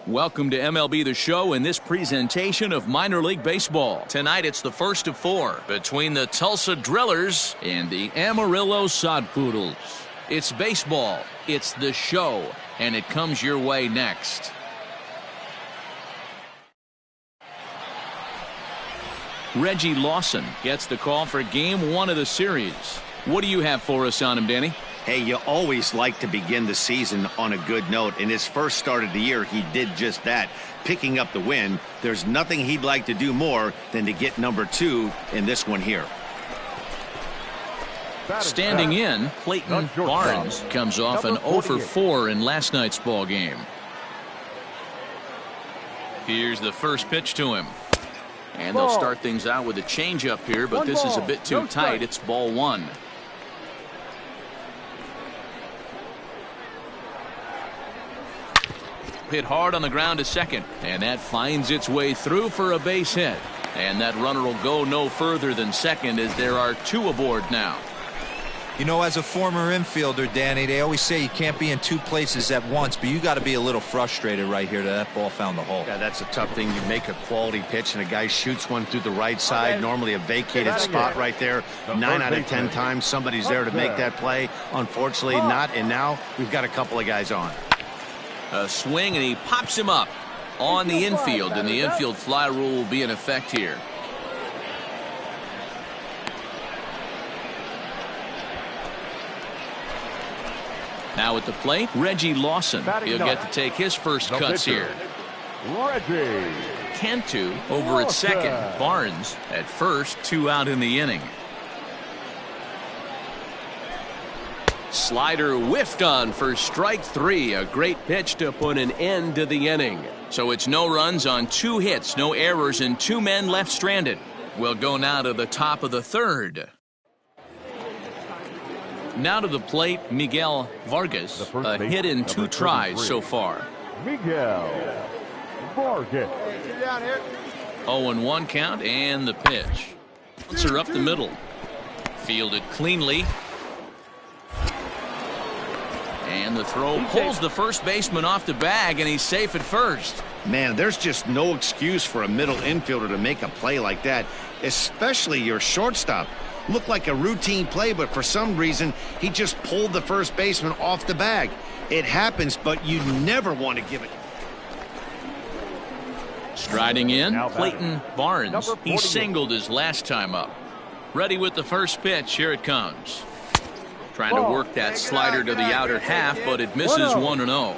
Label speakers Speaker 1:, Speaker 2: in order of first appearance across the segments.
Speaker 1: Welcome to MLB The Show and this presentation of minor league baseball. Tonight it's the first of four between the Tulsa Drillers and the Amarillo Sod Poodles. It's baseball, it's the show, and it comes your way next. Reggie Lawson gets the call for game one of the series. What do you have for us on him, Danny?
Speaker 2: Hey, you always like to begin the season on a good note. In his first start of the year, he did just that, picking up the win. There's nothing he'd like to do more than to get number 2 in this one here.
Speaker 1: Standing in, Clayton Barnes comes off an 0 for 4 in last night's ball game. Here's the first pitch to him. And they'll start things out with a changeup here, but this is a bit too tight. It's ball 1. Hit hard on the ground to second, and that finds its way through for a base hit. And that runner will go no further than second as there are 2 aboard now.
Speaker 3: You know, as a former infielder, Danny, they always say you can't be in 2 places at once, but you got to be a little frustrated right here that ball found the hole.
Speaker 2: Yeah, that's a tough thing. You make a quality pitch and a guy shoots one through the right side, normally a vacated spot right there. 9 out of 10 times somebody's there to make that play. Unfortunately not, and now we've got a couple of guys on.
Speaker 1: A swing, and he pops him up on the infield, and the infield fly rule will be in effect here. Now at the plate, Reggie Lawson. He'll get to take his first cuts here.
Speaker 4: Reggie
Speaker 1: Cantu over at second. Barnes at first, 2 out in the inning. Slider whiffed on for strike 3. A great pitch to put an end to the inning. So it's no runs on 2 hits, no errors, and 2 men left stranded. We'll go now to the top of the third. Now to the plate, Miguel Vargas. A hit in 2 tries so far.
Speaker 4: Miguel Vargas.
Speaker 1: 0-1 count, and the pitch. Bouncer up the middle. Fielded cleanly. And the throw pulls the first baseman off the bag, and he's safe at first.
Speaker 2: Man, there's just no excuse for a middle infielder to make a play like that, especially your shortstop. Looked like a routine play, but for some reason, he just pulled the first baseman off the bag. It happens, but you never want to give it.
Speaker 1: Striding in, Clayton Barnes. He singled his last time up. Ready with the first pitch. Here it comes. Trying to work that slider to the outer half, but it misses 1-0.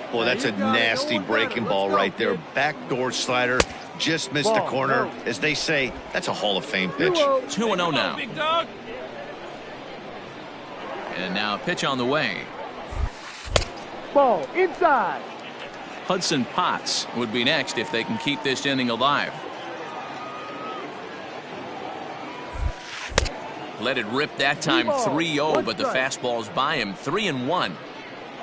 Speaker 2: Boy, that's a nasty breaking ball right there. Backdoor slider, just missed the corner. As they say, that's a Hall of Fame pitch.
Speaker 1: 2-0 now. And now a pitch on the way.
Speaker 4: Ball inside.
Speaker 1: Hudson Potts would be next if they can keep this inning alive. Let it rip that time. 3-0, but the fastball's by him. 3-1.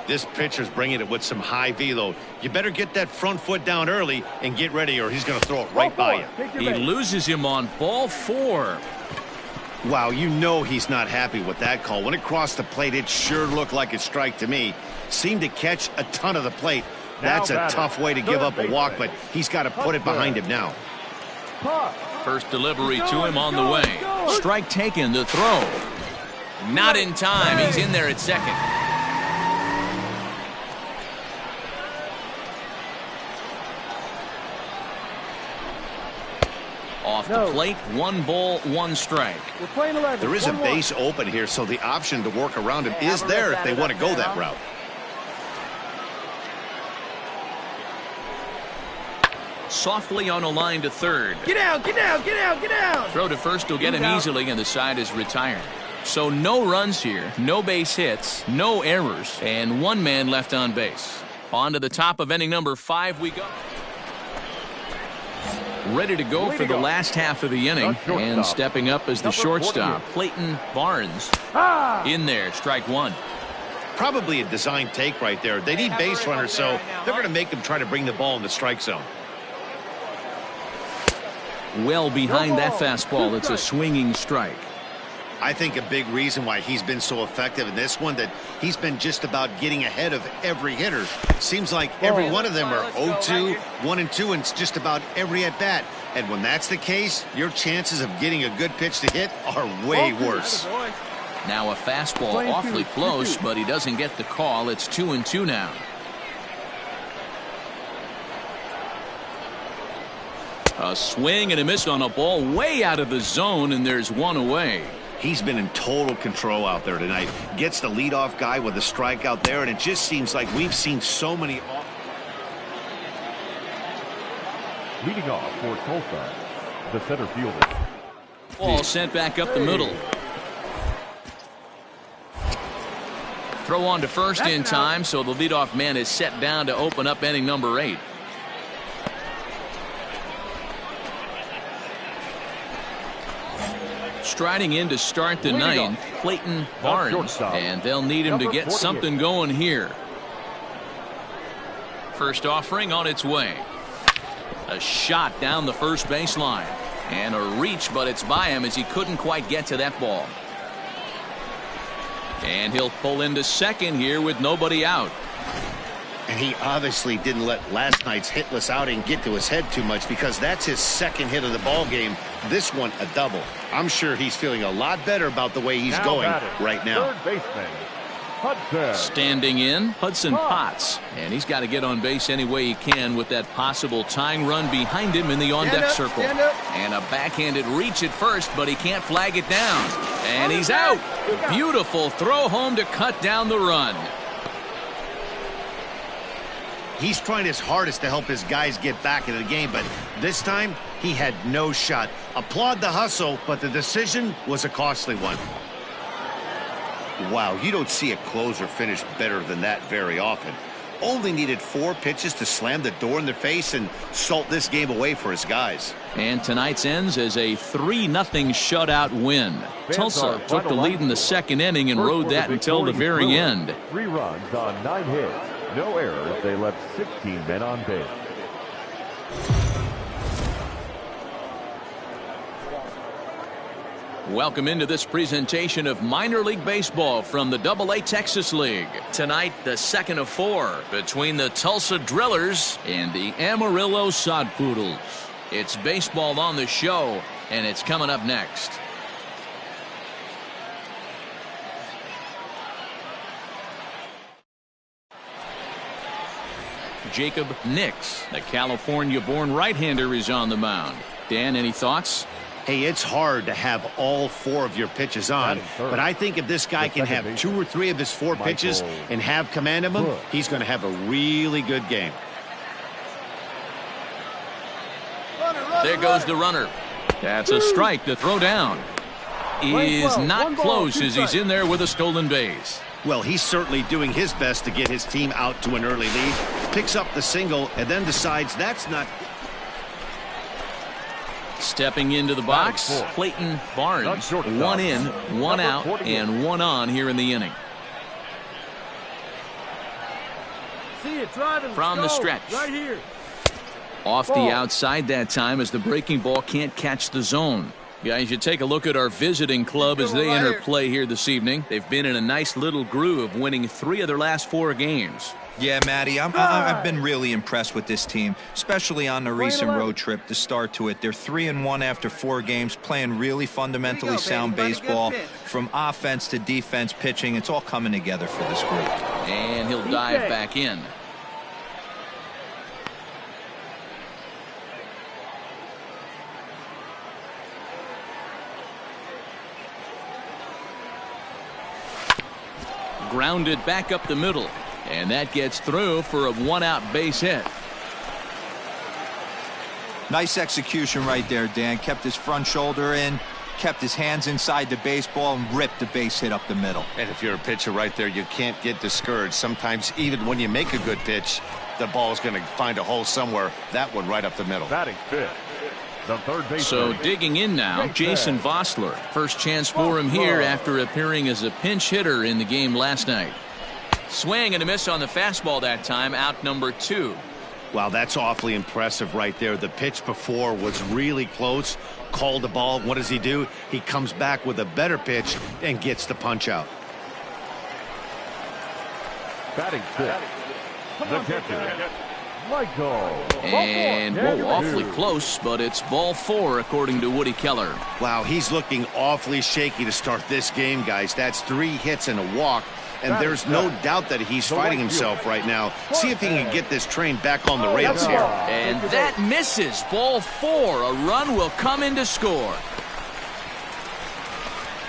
Speaker 2: This pitcher's bringing it with some high velo. You better get that front foot down early and get ready, or he's going to throw it right by you.
Speaker 1: He loses him on ball 4.
Speaker 2: Wow, you know he's not happy with that call. When it crossed the plate, it sure looked like a strike to me. seemed to catch a ton of the plate. That's a tough way to give up a walk, but he's got to put it behind him now.
Speaker 1: First delivery to him on the way. Strike taken, the throw. Not in time. He's in there at second. Off the plate, 1 ball, 1 strike.
Speaker 2: There is a base open here, so the option to work around him is there if they want to go that route.
Speaker 1: Softly on a line to third.
Speaker 5: Get out, get out, get out, get out.
Speaker 1: Throw to first will get him easily, and the side is retired. So no runs here, no base hits, no errors, and 1 man left on base. On to the top of inning number 5 we go. Ready to go for the last half of the inning, and stepping up as the shortstop, Clayton Barnes. In there, strike 1.
Speaker 2: Probably a design take right there. They need base runners, so they're going to make them try to bring the ball in the strike zone.
Speaker 1: Well behind that fastball, it's a swinging strike.
Speaker 2: I think a big reason why he's been so effective in this one, that he's been just about getting ahead of every hitter. Seems like every one of them are 0-2, 1-2, and it's just about every at-bat. And when that's the case, your chances of getting a good pitch to hit are way worse.
Speaker 1: Now a fastball awfully close, but he doesn't get the call. It's 2-2 now. A swing and a miss on a ball way out of the zone, and there's 1 away.
Speaker 2: He's been in total control out there tonight. Gets the leadoff guy with a strikeout there, and it just seems like we've seen so many.
Speaker 4: Leading off for Tulsa, the center fielder.
Speaker 1: Ball sent back up the middle. Throw on to first in time, so the leadoff man is set down to open up inning number 8. Striding in to start the 9th, Clayton Barnes, and they'll need him to get something going here. First offering on its way. A shot down the first baseline, and a reach, but it's by him as he couldn't quite get to that ball. And he'll pull into second here with nobody out.
Speaker 2: And he obviously didn't let last night's hitless outing get to his head too much, because that's his 2nd hit of the ball game. This one a double. I'm sure he's feeling a lot better about the way he's going right now.
Speaker 4: Third baseman, Hudson.
Speaker 1: Standing in, Hudson Potts, and he's got to get on base any way he can with that possible tying run behind him in the on-deck circle. And a backhanded reach at first, but he can't flag it down. And he's out. Beautiful throw home to cut down the run.
Speaker 2: He's trying his hardest to help his guys get back into the game, but this time he had no shot. Applaud the hustle, but the decision was a costly one. Wow, you don't see a closer finish better than that very often. Only needed 4 pitches to slam the door in their face and salt this game away for his guys.
Speaker 1: And tonight's ends as a 3-0 shutout win. Tulsa took the lead in the 2nd inning and rode that until the very end.
Speaker 4: 3 runs on 9 hits. No errors. They left 16 men on base.
Speaker 1: Welcome into this presentation of minor league baseball from the AA Texas League. Tonight, the 2nd of 4 between the Tulsa Drillers and the Amarillo Sod Poodles. It's baseball on the show, and it's coming up next. Jacob Nix, the California-born right-hander, is on the mound. Dan, any thoughts?
Speaker 2: Hey, it's hard to have all 4 of your pitches on, but I think if this guy can have 2 or 3 of his 4 pitches and have command of them, he's going to have a really good game.
Speaker 1: There goes the runner. That's a strike to throw down. Is not close as he's in there with a stolen base.
Speaker 2: Well, he's certainly doing his best to get his team out to an early lead. Picks up the single and then decides that's not.
Speaker 1: Stepping into the box, Clayton Barnes. 1 in, 1 out, and 1 on here in the inning. From the stretch.
Speaker 5: Right here.
Speaker 1: Off the outside that time as the breaking ball can't catch the zone. Guys, you take a look at our visiting club as they enter play here this evening. They've been in a nice little groove, winning 3 of their last 4 games.
Speaker 3: Yeah, Matty, I've been really impressed with this team, especially on the recent road trip to start to it. They're 3-1 after 4 games, playing really fundamentally sound baseball. From offense to defense, pitching, it's all coming together for this group.
Speaker 1: And he'll dive back in. Grounded back up the middle. And that gets through for a 1-out base hit.
Speaker 3: Nice execution right there, Dan. Kept his front shoulder in, kept his hands inside the baseball, and ripped the base hit up the middle.
Speaker 2: And if you're a pitcher right there, you can't get discouraged. Sometimes even when you make a good pitch, the ball's going to find a hole somewhere. That one right up the middle.
Speaker 4: Batting fifth, the third baseman.
Speaker 1: So digging in now, Jason Vossler. First chance for him here after appearing as a pinch hitter in the game last night. Swing and a miss on the fastball that time, out number 2.
Speaker 2: Wow, that's awfully impressive right there. The pitch before was really close. Called the ball. What does he do? He comes back with a better pitch and gets the punch out.
Speaker 4: Batting fifth, the catcher, Michael.
Speaker 1: And whoa, awfully close, but it's ball 4 according to Woody Keller.
Speaker 2: Wow, he's looking awfully shaky to start this game, guys. That's 3 hits and a walk. And there's no doubt that he's fighting himself right now. See if he can get this train back on the rails here.
Speaker 1: And that misses. Ball 4. A run will come in to score.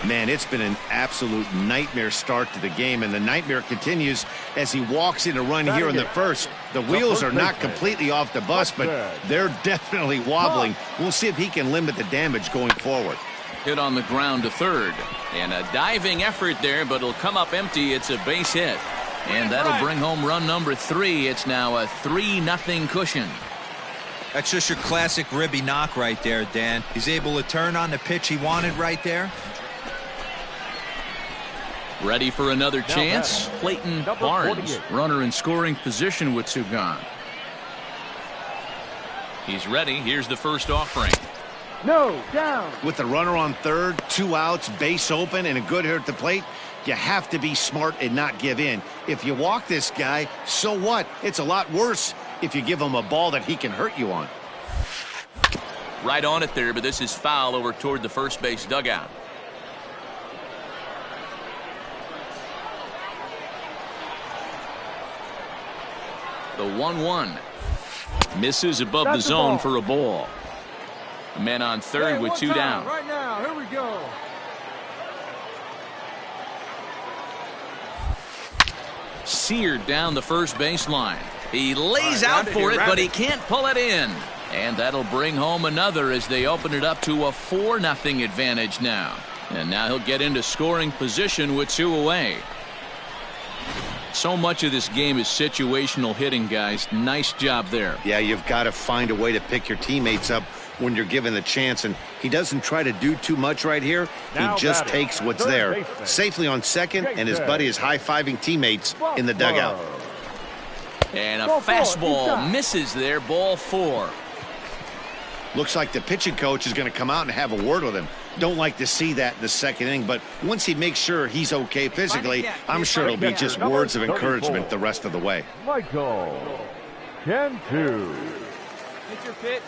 Speaker 2: Man, it's been an absolute nightmare start to the game, and the nightmare continues as he walks in a run here in the first. The wheels are not completely off the bus, but they're definitely wobbling. We'll see if he can limit the damage going forward.
Speaker 1: Hit on the ground to third. And a diving effort there, but it'll come up empty. It's a base hit. And that'll bring home run number 3. It's now a 3-0 cushion.
Speaker 3: That's just your classic ribby knock right there, Dan. He's able to turn on the pitch he wanted right there.
Speaker 1: Ready for another chance? Clayton Barnes, runner in scoring position with 2 gone. He's ready. Here's the first offering.
Speaker 5: No, down.
Speaker 2: With the runner on third, 2 outs, base open, and a good hitter at the plate, you have to be smart and not give in. If you walk this guy, so what? It's a lot worse if you give him a ball that he can hurt you on.
Speaker 1: Right on it there, but this is foul over toward the first base dugout. The 1-1. Misses above the zone for a ball. Men on third with 2 down.
Speaker 5: Right now, here we go.
Speaker 1: Seared down the first baseline. He lays out for it, but he can't pull it in. And that'll bring home another as they open it up to a 4-0 advantage now. And now he'll get into scoring position with 2 away. So much of this game is situational hitting, guys. Nice job there.
Speaker 2: Yeah, you've got to find a way to pick your teammates up when you're given the chance, and he doesn't try to do too much right here. He just takes what's there. Safely on second, and his buddy is high-fiving teammates in the dugout.
Speaker 1: And a fastball misses there, ball 4.
Speaker 2: Looks like the pitching coach is going to come out and have a word with him. Don't like to see that in the second inning, but once he makes sure he's okay physically, I'm sure it'll be just words of encouragement the rest of the way.
Speaker 4: Michael, 10-2.
Speaker 5: Hit your pitch.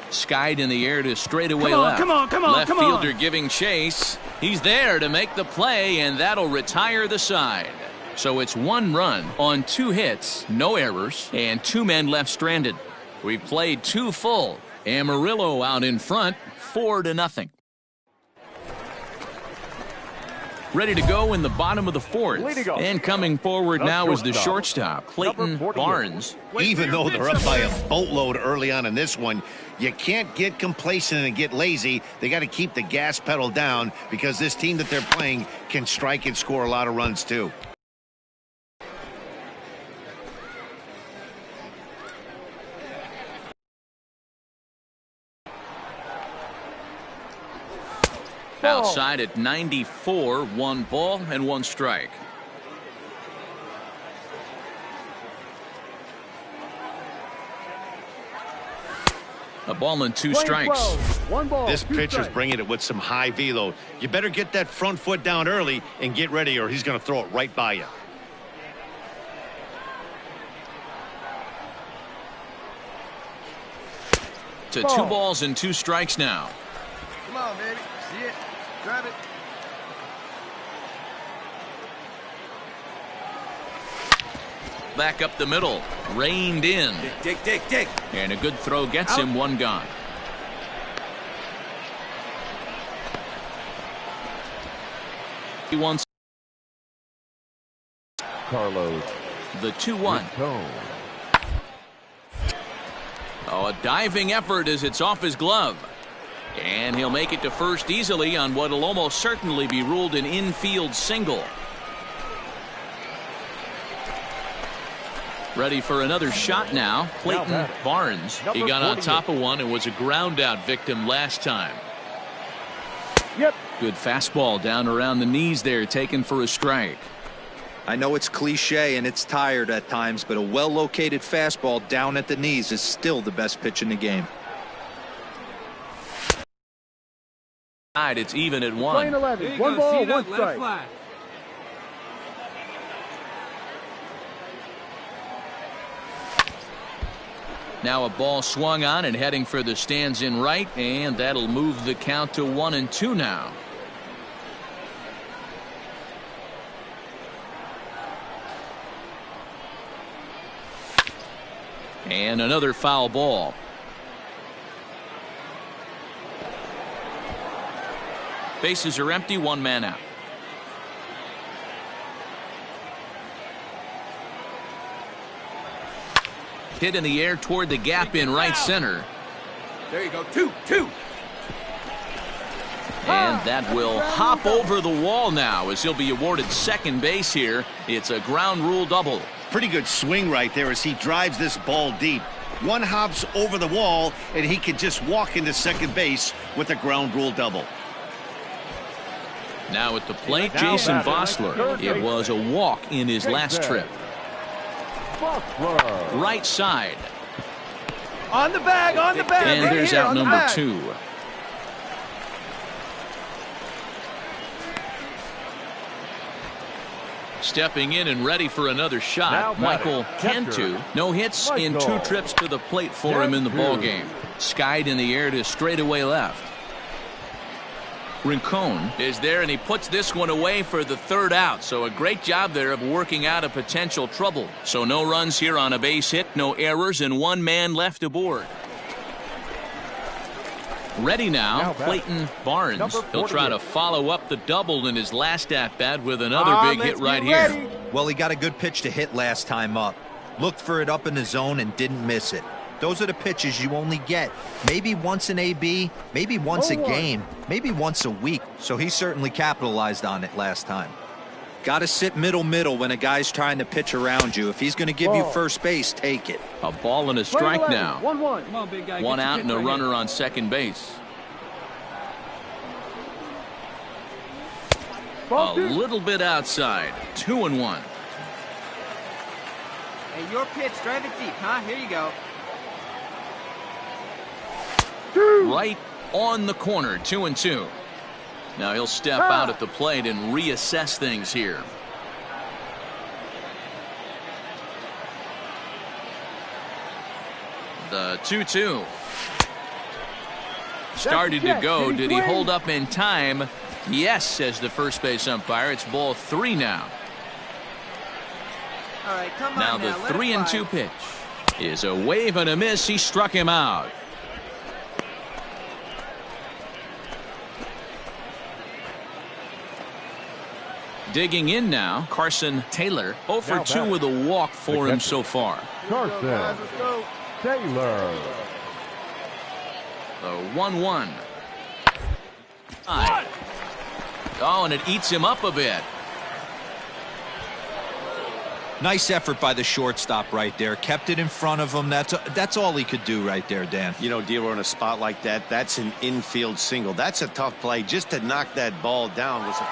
Speaker 1: Skied in the air to straightaway left.
Speaker 5: Come on,
Speaker 1: left fielder giving chase. He's there to make the play, and that'll retire the side. So it's 1 run on 2 hits, no errors, and 2 men left stranded. We've played 2 full. Amarillo out in front, 4-0. Ready to go in the bottom of the 4th. And coming forward now is the shortstop, Clayton Barnes.
Speaker 2: Even though they're up by a boatload early on in this one, you can't get complacent and get lazy. They got to keep the gas pedal down because this team that they're playing can strike and score a lot of runs too.
Speaker 1: Outside at 94, 1 ball and 1 strike. A ball and 2 strikes.
Speaker 5: 1 ball.
Speaker 2: This
Speaker 5: 2
Speaker 2: pitcher's
Speaker 5: strikes.
Speaker 2: bringing it with some high velo. You better get that front foot down early and get ready, or he's going to throw it right by you.
Speaker 1: To 2 balls and 2 strikes now.
Speaker 6: Come on, baby. See it. Grab it.
Speaker 1: Back up the middle. Reined in.
Speaker 6: Dig.
Speaker 1: And a good throw gets him 1 gone. He wants
Speaker 4: Carlos
Speaker 1: the 2-1.
Speaker 4: Tone.
Speaker 1: Oh, a diving effort as it's off his glove. And he'll make it to first easily on what will almost certainly be ruled an infield single. Ready for another shot now. Clayton Barnes. He got on top of one and was a ground out victim last time.
Speaker 5: Yep.
Speaker 1: Good fastball down around the knees there, taken for a strike.
Speaker 3: I know it's cliche and it's tired at times, but a well-located fastball down at the knees is still the best pitch in the game.
Speaker 1: It's even at 1.
Speaker 5: Playing 11. 1 ball, 1 strike.
Speaker 1: Now a ball swung on and heading for the stands in right, and that'll move the count to 1-2 now. And another foul ball. Bases are empty, 1 man out. Hit in the air toward the gap in right center.
Speaker 6: There you go. 2.
Speaker 1: And that will hop over the wall now as he'll be awarded second base here. It's a ground rule double.
Speaker 2: Pretty good swing right there as he drives this ball deep. 1 hops over the wall, and he can just walk into second base with a ground rule double.
Speaker 1: Now at the plate, Jason Vossler. It was a walk in his last trip. Right side.
Speaker 6: On the bag.
Speaker 1: And
Speaker 6: Right
Speaker 1: there's
Speaker 6: here,
Speaker 1: out
Speaker 6: on the
Speaker 1: number
Speaker 6: bag.
Speaker 1: 2. Stepping in and ready for another shot, Michael Cantu. No hits in 2 trips to the plate for him in the ballgame. Skied in the air to straightaway left. Rincon is there, and he puts this one away for the 3rd out. So a great job there of working out a potential trouble. So no runs here on a base hit, no errors, and 1 man left aboard. Ready now, Clayton Barnes. He'll try to follow up the double in his last at-bat with another big hit right here.
Speaker 3: Well, he got a good pitch to hit last time up. Looked for it up in the zone and didn't miss it. Those are the pitches you only get maybe once in AB, maybe once a game, maybe once a week. So he certainly capitalized on it last time. Got to sit middle when a guy's trying to pitch around you. If he's going to give you first base, take it.
Speaker 1: A ball and a strike now.
Speaker 5: 1-1.
Speaker 6: Come on, big guy.
Speaker 1: 1 out and a runner on second base. A little bit outside. 2-1.
Speaker 6: Hey, your pitch. Drive it deep, huh? Here you go.
Speaker 1: Right on the corner. 2-2. Now he'll step out at the plate and reassess things here. The 2-2. Started to go. Did he hold up in time? Yes, says the first base umpire. It's ball 3 now.
Speaker 6: All right, come on
Speaker 1: Now the
Speaker 6: let it
Speaker 1: 3-2
Speaker 6: fly.
Speaker 1: pitch is a wave and a miss. He struck him out. Digging in now, Carson Taylor. 0 for 2 with a walk for him so far.
Speaker 4: Carson
Speaker 6: Let's go.
Speaker 4: Taylor.
Speaker 1: The 1-1. Oh, and it eats him up a bit.
Speaker 3: Nice effort by the shortstop right there. Kept it in front of him. That's all he could do right there, Dan.
Speaker 2: You know, Dealer, in a spot like that, that's an infield single. That's a tough play. Just to knock that ball down was a...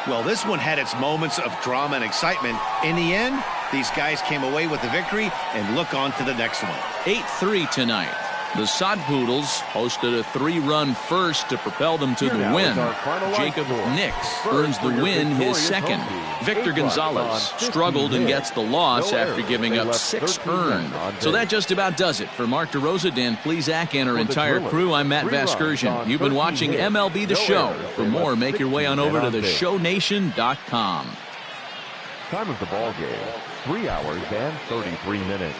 Speaker 2: Well, this one had its moments of drama and excitement. In the end, these guys came away with the victory and look on to the next one.
Speaker 1: 8-3 tonight. The Sod Poodles hosted a 3-run first to propel them to the win. Jacob Nix earns the win, his second. Victor Gonzalez struggled and gets the loss after giving up 6 earned. So that just about does it. For Mark DeRosa, Dan Plesac, and our entire crew, I'm Matt Vasgersian. You've been watching MLB The Show. For more, make your way on over to theshownation.com.
Speaker 4: Time of the ball game, 3 hours and 33 minutes.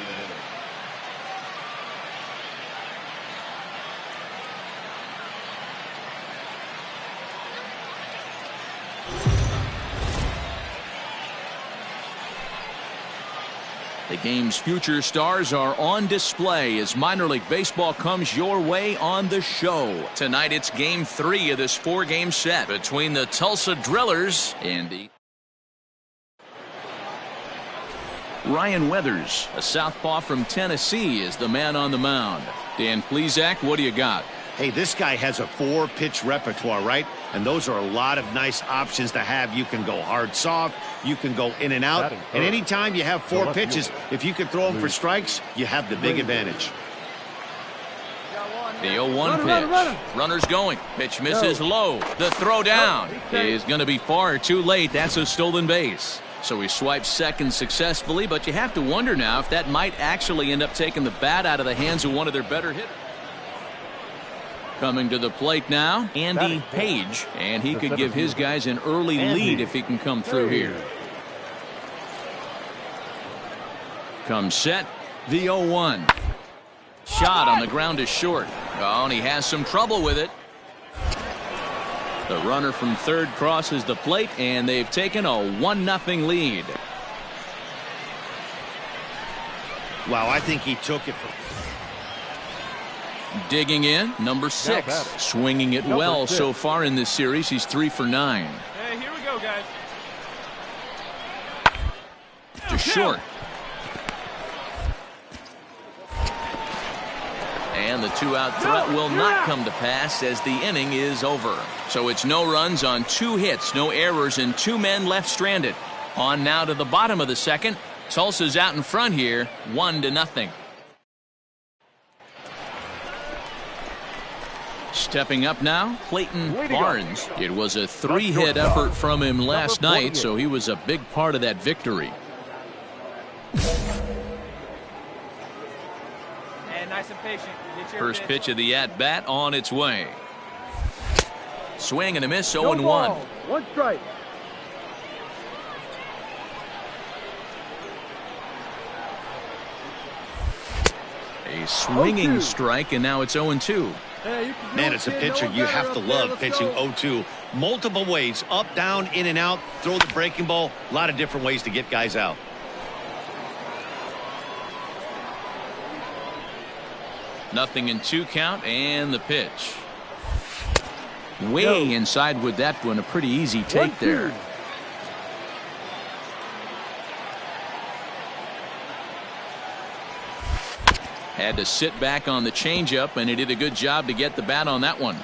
Speaker 1: The game's future stars are on display as minor league baseball comes your way on the show. Tonight it's game 3 of this 4-game set between the Tulsa Drillers and the Ryan Weathers, a southpaw from Tennessee, is the man on the mound. Dan Plesac, what do you got?
Speaker 2: Hey, this guy has a 4-pitch repertoire, right? And those are a lot of nice options to have. You can go hard, soft. You can go in and out. And anytime you have 4 pitches, if you can throw them for strikes, you have the big advantage.
Speaker 1: The 0-1 pitch. Runner's going. Pitch misses low. The throw down is going to be far too late. That's a stolen base. So he swipes second successfully, but you have to wonder now if that might actually end up taking the bat out of the hands of one of their better hitters. Coming to the plate now, Andy Page, and he could give his guys an early lead if he can come through here. Comes set, the 0-1. Shot on the ground is short. Oh, and he has some trouble with it. The runner from third crosses the plate, and they've taken a 1-0 lead.
Speaker 2: Wow, I think he took it from...
Speaker 1: Digging in, number 6. Swinging it well so far in this series. He's 3 for 9.
Speaker 6: Hey, here we go, guys.
Speaker 1: To short. And the 2-out threat will not come to pass as the inning is over. So it's no runs on 2 hits, no errors, and 2 men left stranded. On now to the bottom of the second. Tulsa's out in front here, 1-0. Stepping up now, Clayton Barnes. It was a 3-hit effort from him last night, so he was a big part of that victory.
Speaker 6: And nice and patient.
Speaker 1: First pitch of the at-bat on its way. Swing and a miss, 0-1.
Speaker 5: 1 strike.
Speaker 1: A swinging strike, and now it's 0-2.
Speaker 2: Man, as a pitcher, you have to love pitching 0-2. Multiple ways, up, down, in and out, throw the breaking ball. A lot of different ways to get guys out.
Speaker 1: Nothing in 2 count, and the pitch. Way inside with that one, a pretty easy take there. Had to sit back on the changeup, and he did a good job to get the bat on that one.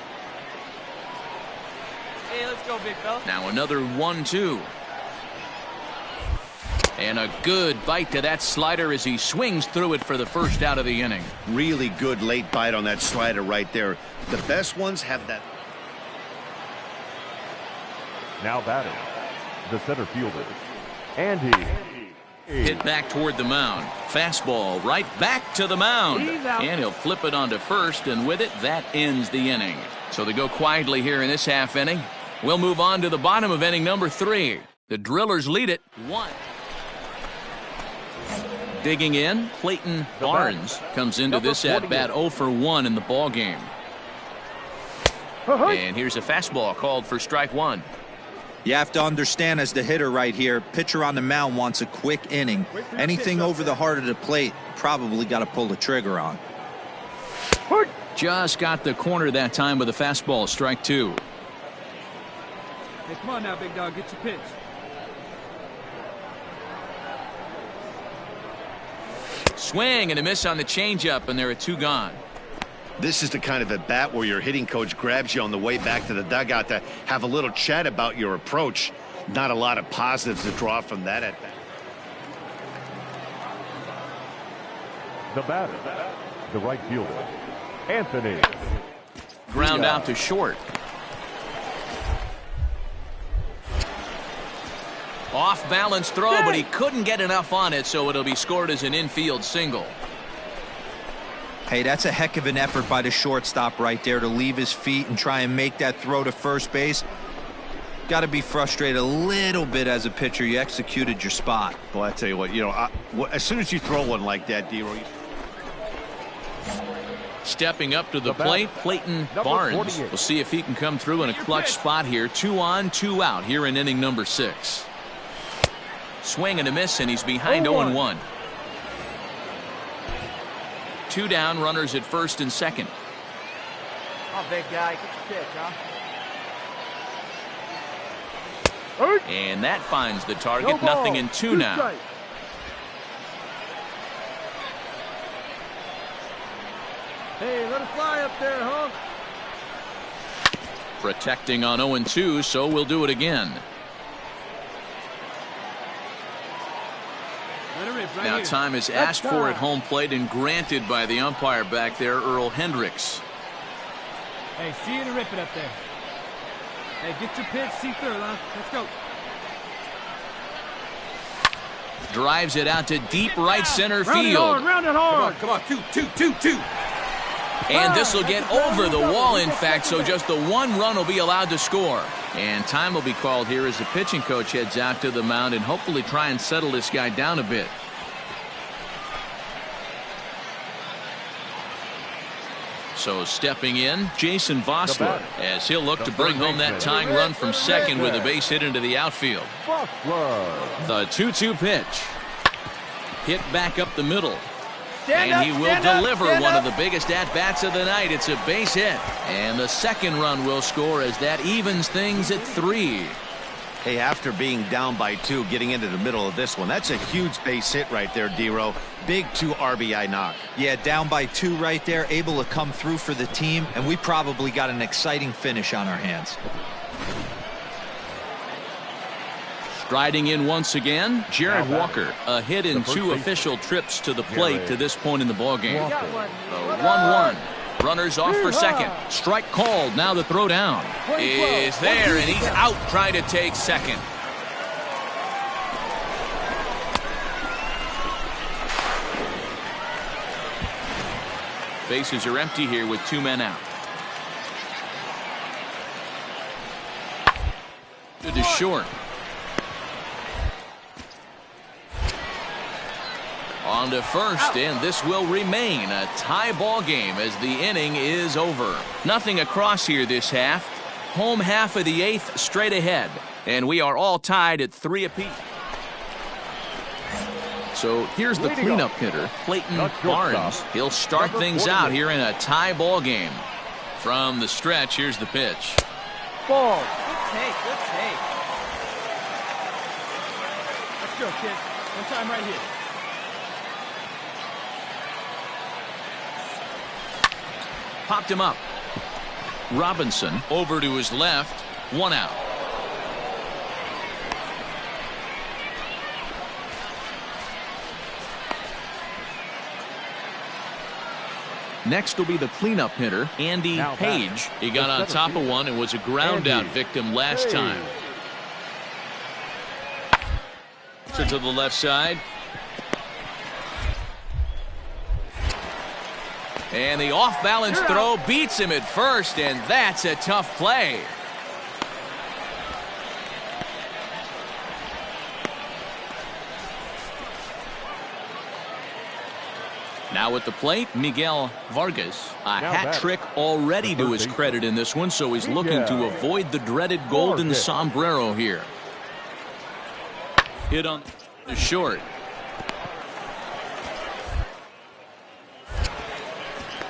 Speaker 6: Hey, let's go, big fella.
Speaker 1: Now another 1-2. And a good bite to that slider as he swings through it for the first out of the inning.
Speaker 2: Really good late bite on that slider right there. The best ones have that.
Speaker 4: Now batting, the center fielder, Andy.
Speaker 1: Hit back toward the mound. Fastball right back to the mound. And he'll flip it onto first, and with it, that ends the inning. So they go quietly here in this half inning. We'll move on to the bottom of inning number 3. The Drillers lead it 1. Digging in, Clayton Barnes comes into this at-bat 0 for 1 in the ball game. And here's a fastball called for strike 1.
Speaker 3: You have to understand, as the hitter right here, pitcher on the mound wants a quick inning. Anything over the heart of the plate, probably got to pull the trigger on.
Speaker 1: Just got the corner that time with a fastball, strike 2.
Speaker 6: Hey, come on now, big dog, get your pitch.
Speaker 1: Swing and a miss on the changeup, and there are 2 gone.
Speaker 2: This is the kind of at bat where your hitting coach grabs you on the way back to the dugout to have a little chat about your approach. Not a lot of positives to draw from that at bat.
Speaker 4: The batter, the right fielder, Anthony.
Speaker 1: Ground out to short. Off-balance throw, but he couldn't get enough on it, so it'll be scored as an infield single.
Speaker 3: Hey, that's a heck of an effort by the shortstop right there to leave his feet and try and make that throw to first base. Got to be frustrated a little bit as a pitcher. You executed your spot.
Speaker 2: Well, I tell you what, as soon as you throw one like that, D-Roy.
Speaker 1: Stepping up to the plate, Clayton Barnes. We'll see if he can come through in a clutch spot here. 2 on, 2 out here in inning number 6. Swing and a miss, and he's behind 0-1. 2 down, runners at first and second.
Speaker 5: Oh, big guy, get your pitch, huh?
Speaker 1: And that finds the target. Nothing in 2 now.
Speaker 5: Hey, let it fly up there, huh?
Speaker 1: Protecting on 0-2, so we'll do it again. Now time is asked for at home plate and granted by the umpire back there, Earl Hendricks.
Speaker 6: Hey, see you to rip it up there. Hey, get your pitch, see through, huh? Let's go.
Speaker 1: Drives it out to deep right center field.
Speaker 5: Round it hard.
Speaker 6: Come on, two.
Speaker 1: And this will get over the wall, in fact, so just the 1 run will be allowed to score. And time will be called here as the pitching coach heads out to the mound and hopefully try and settle this guy down a bit. So stepping in, Jason Vossler, as he'll look to bring home that tying run from second with a base hit into the outfield. The 2-2 pitch. Hit back up the middle. And he will deliver one of the biggest at-bats of the night. It's a base hit. And the second run will score as that evens things at 3.
Speaker 2: Hey, after being down by 2, getting into the middle of this one, that's a huge base hit right there, D-Row. Big 2 RBI knock.
Speaker 3: Yeah, down by 2 right there, able to come through for the team, and we probably got an exciting finish on our hands.
Speaker 1: Striding in once again, Jared Walker, a hit in 2 official trips to the plate to this point in the ballgame. The 1-1. Runners off for second. Strike called. Now the throw down is there, and he's out trying to take second. Bases are empty here with 2 men out. To short. On to first, and this will remain a tie ball game as the inning is over. Nothing across here this half. Home half of the 8th straight ahead, and we are all tied at 3 apiece. So here's the cleanup hitter, Clayton Barnes. He'll start things out here in a tie ball game. From the stretch, here's the pitch.
Speaker 5: Ball.
Speaker 6: Good take. Let's go, kid. One time right here.
Speaker 1: Popped him up. Robinson over to his left. 1 out. Next will be the cleanup hitter, Andy Page. He got on top of one and was a ground out victim last time. To the left side. And the off-balance throw beats him at first, and that's a tough play. Now at the plate, Miguel Vargas. A hat trick already to his credit in this one, so he's looking to avoid the dreaded golden sombrero here. Hit on the short.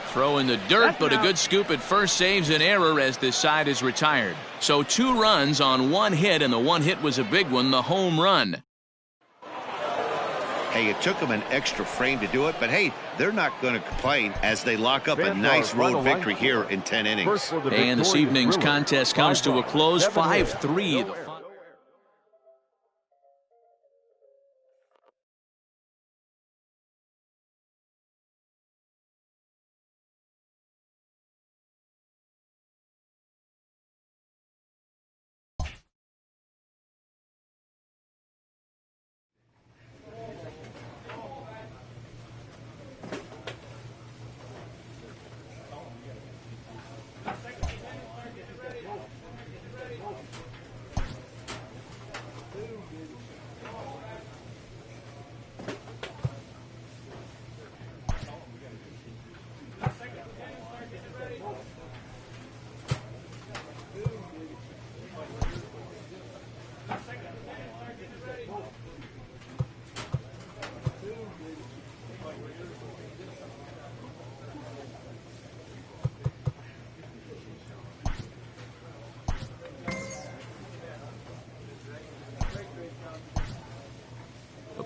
Speaker 1: Throw in the dirt, but a good scoop at first saves an error as this side is retired. So 2 runs on 1 hit, and the 1 hit was a big one, the home run.
Speaker 2: Hey, it took them an extra frame to do it, but hey, they're not going to complain as they lock up a nice road victory here in 10 innings.
Speaker 1: And this evening's contest comes to a close, 5-3.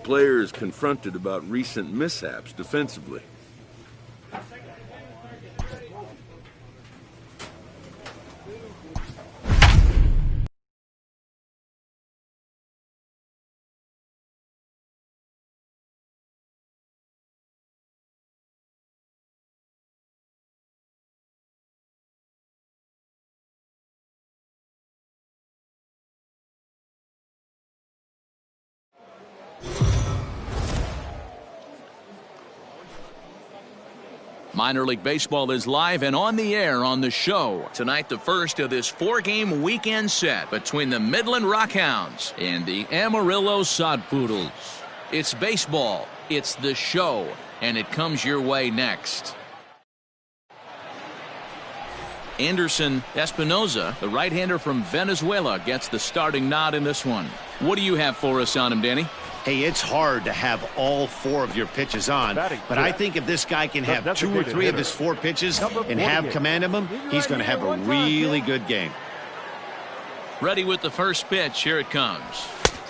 Speaker 7: player is confronted about recent mishaps defensively.
Speaker 1: Minor League Baseball is live and on the air on the show. Tonight, the first of this 4-game weekend set between the Midland Rockhounds and the Amarillo Sod Poodles. It's baseball, it's the show, and it comes your way next. Anderson Espinoza, the right-hander from Venezuela, gets the starting nod in this one. What do you have for us on him, Danny?
Speaker 2: Hey, it's hard to have all 4 of your pitches on, but I think if this guy can have 2 or 3 of his 4 pitches and have command of them, he's going to have a really good game.
Speaker 1: Ready with the first pitch. Here it comes.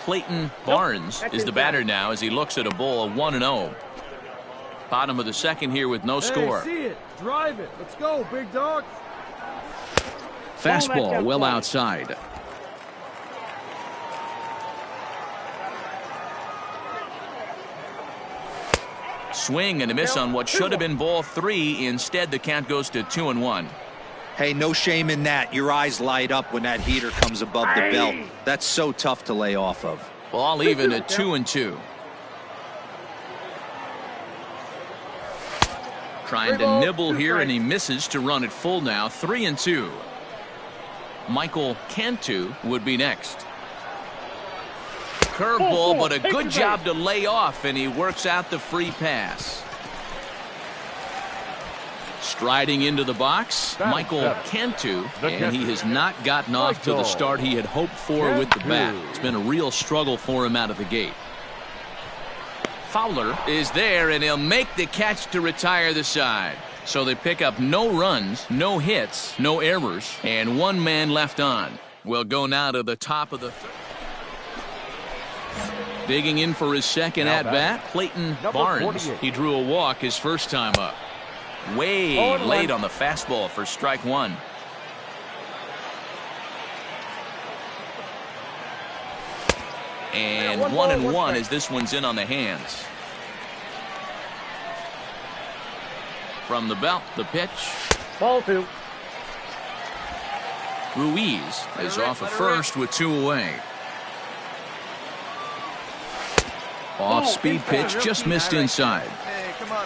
Speaker 1: Clayton Barnes is the batter now as he looks at a ball of 1-0. Bottom of the second here with no score.
Speaker 5: See it. Drive it. Let's go, big dog.
Speaker 1: Fastball well outside. Swing and a miss on what should have been ball 3. Instead, the count goes to 2-1.
Speaker 3: Hey, no shame in that. Your eyes light up when that heater comes above the belt. That's so tough to lay off of.
Speaker 1: Ball even at 2-2. Trying to nibble here, and he misses to run it full now. 3-2. Michael Cantu would be next. Curveball, but a good job to lay off, and he works out the free pass. Striding into the box, Michael Cantu, and he has not gotten off to the start he had hoped for with the bat. It's been a real struggle for him out of the gate. Fowler is there, and he'll make the catch to retire the side. So they pick up no runs, no hits, no errors, and 1 man left on. We'll go now to the top of the third. Digging in for his second at-bat, Clayton Barnes. He drew a walk his first time up. Way late on the fastball for strike 1. And 1-1 as this one's in on the hands. From the belt, the pitch.
Speaker 4: Ball 2.
Speaker 1: Ruiz is off of first with 2 away. Off-speed pitch just missed inside.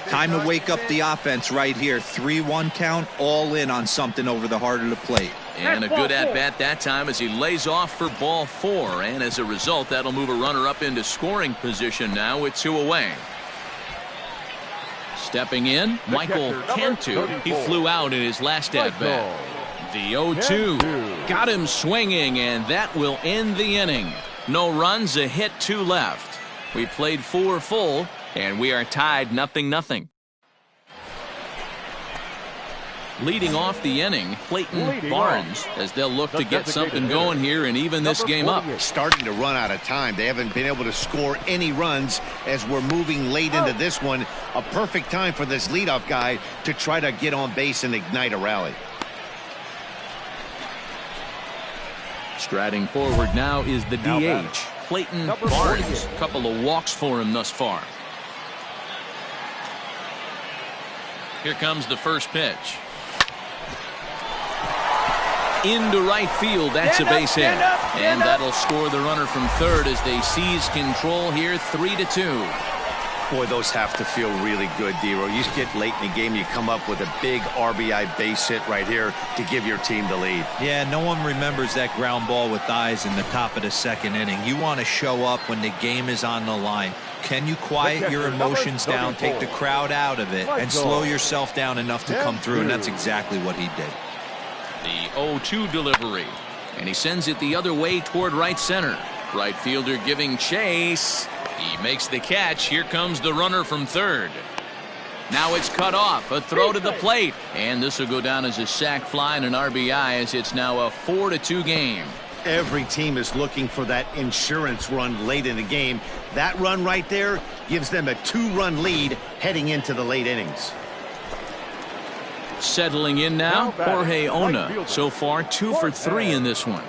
Speaker 3: Time to wake up the offense right here. 3-1 count, all in on something over the heart of the plate.
Speaker 1: And a good at-bat that time as he lays off for ball 4. And as a result, that'll move a runner up into scoring position now with 2 away. Stepping in, Michael Cantu. He flew out in his last at-bat. The 0-2 got him swinging, and that will end the inning. No runs, a hit, 2 left. We played 4 full, and we are tied 0-0. Leading off the inning, Clayton Barnes, as they'll look to get something going here and even this game up.
Speaker 2: Starting to run out of time. They haven't been able to score any runs as we're moving late into this one. A perfect time for this leadoff guy to try to get on base and ignite a rally.
Speaker 1: Striding forward now is the DH, Clayton Barnes. A couple of walks for him thus far. Here comes the first pitch. Into right field, that's a base hit. And that'll score the runner from third as they seize control here, 3-2.
Speaker 2: Boy, those have to feel really good, D-Row. You get late in the game, you come up with a big RBI base hit right here to give your team the lead.
Speaker 3: Yeah, no one remembers that ground ball with eyes in the top of the second inning. You want to show up when the game is on the line. Can you quiet your emotions down, take the crowd out of it, and slow yourself down enough to come through? And that's exactly what he did.
Speaker 1: The 0-2 delivery, and he sends it the other way toward right center. Right fielder giving chase. He makes the catch. Here comes the runner from third. Now it's cut off. A throw to the plate. And this will go down as a sac fly and an RBI as it's now a 4-2 game.
Speaker 2: Every team is looking for that insurance run late in the game. That run right there gives them a 2-run lead heading into the late innings.
Speaker 1: Settling in now, Jorge Ona. So far, 2 for 3 in this one.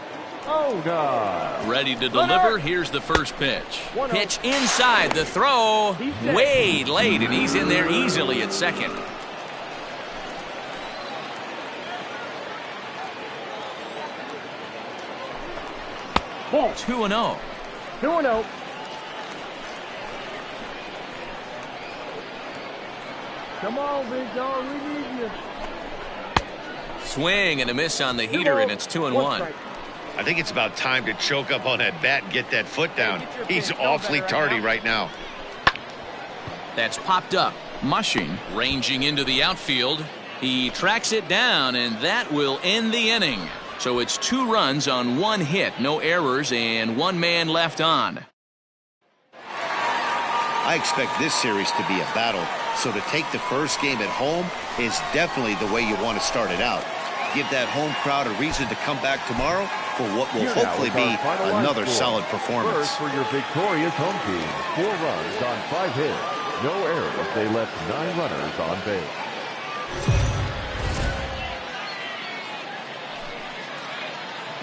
Speaker 1: Ready to deliver. Here's the first pitch. Pitch inside. The throw way late, and he's in there easily at second.
Speaker 5: Ball.
Speaker 1: 2-0.
Speaker 5: 2-0. Come on, big dog. We need you.
Speaker 1: Swing and a miss on the heater, and it's 2-1.
Speaker 2: I think it's about time to choke up on that bat and get that foot down. He's awfully tardy right now.
Speaker 1: That's popped up. Mushing, ranging into the outfield. He tracks it down, and that will end the inning. So it's 2 runs on 1 hit, no errors, and 1 man left on.
Speaker 2: I expect this series to be a battle, so to take the first game at home is definitely the way you want to start it out. Give that home crowd a reason to come back tomorrow for what will hopefully be another solid performance.
Speaker 4: First for your victorious home team, 4 runs on 5 hits. No errors. They left 9 runners on base.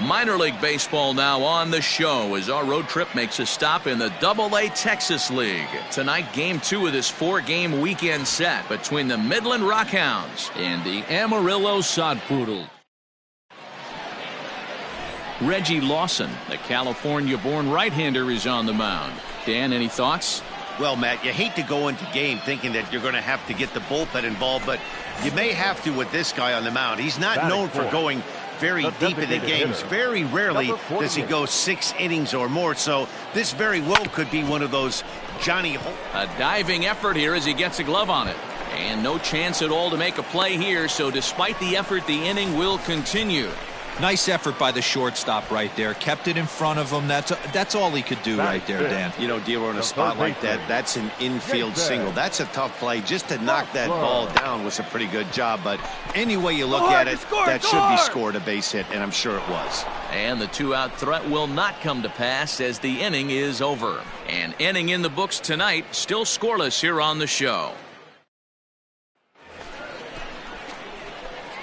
Speaker 1: Minor League Baseball now on the show as our road trip makes a stop in the AA Texas League. Tonight, Game 2 of this 4-game weekend set between the Midland Rockhounds and the Amarillo Sod Poodles. Reggie Lawson, the California-born right-hander, is on the mound. Dan, any thoughts?
Speaker 2: Well, Matt, you hate to go into game thinking that you're going to have to get the bullpen involved, but you may have to with this guy on the mound. He's not known for going very deep into games. Very rarely does he go 6 innings or more, so this very well could be one of those Johnny.
Speaker 1: A diving effort here as he gets a glove on it. And no chance at all to make a play here, so despite the effort, the inning will continue.
Speaker 3: Nice effort by the shortstop right there. Kept it in front of him. That's all he could do right there, Dan.
Speaker 2: You know, D'Lo, in a spot like that, that's an infield single. That's a tough play. Just to knock that ball down was a pretty good job. But any way you look at it, that should be scored a base hit, and I'm sure it was.
Speaker 1: And the 2-out threat will not come to pass as the inning is over. An inning in the books tonight, still scoreless here on the show.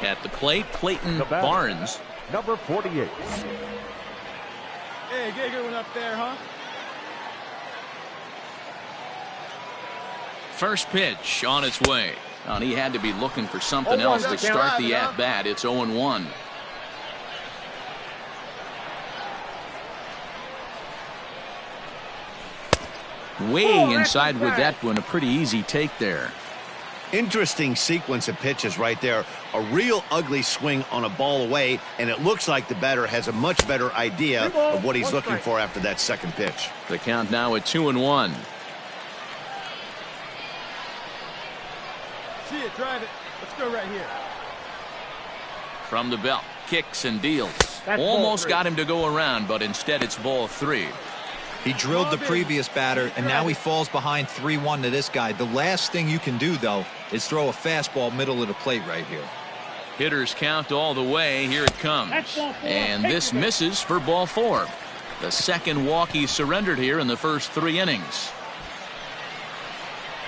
Speaker 1: At the plate, Clayton Barnes.
Speaker 4: Number 48.
Speaker 6: Hey, get a good one up there, huh?
Speaker 1: First pitch on its way. And he had to be looking for something else to start the at-bat. It's 0-1. Way inside with that one. A pretty easy take there.
Speaker 2: Interesting sequence of pitches right there. A real ugly swing on a ball away, and it looks like the batter has a much better idea of what he's looking for after that second pitch.
Speaker 1: The count now at 2-1.
Speaker 6: See it, drive it. Let's go right here.
Speaker 1: From the belt, kicks and deals. Almost got him to go around, but instead it's ball 3.
Speaker 3: He drilled the previous batter, and now he falls behind 3-1 to this guy. The last thing you can do, though, is throw a fastball middle of the plate right here.
Speaker 1: Hitters count all the way. Here it comes. And this misses for ball 4. The second walk he surrendered here in the first 3 innings.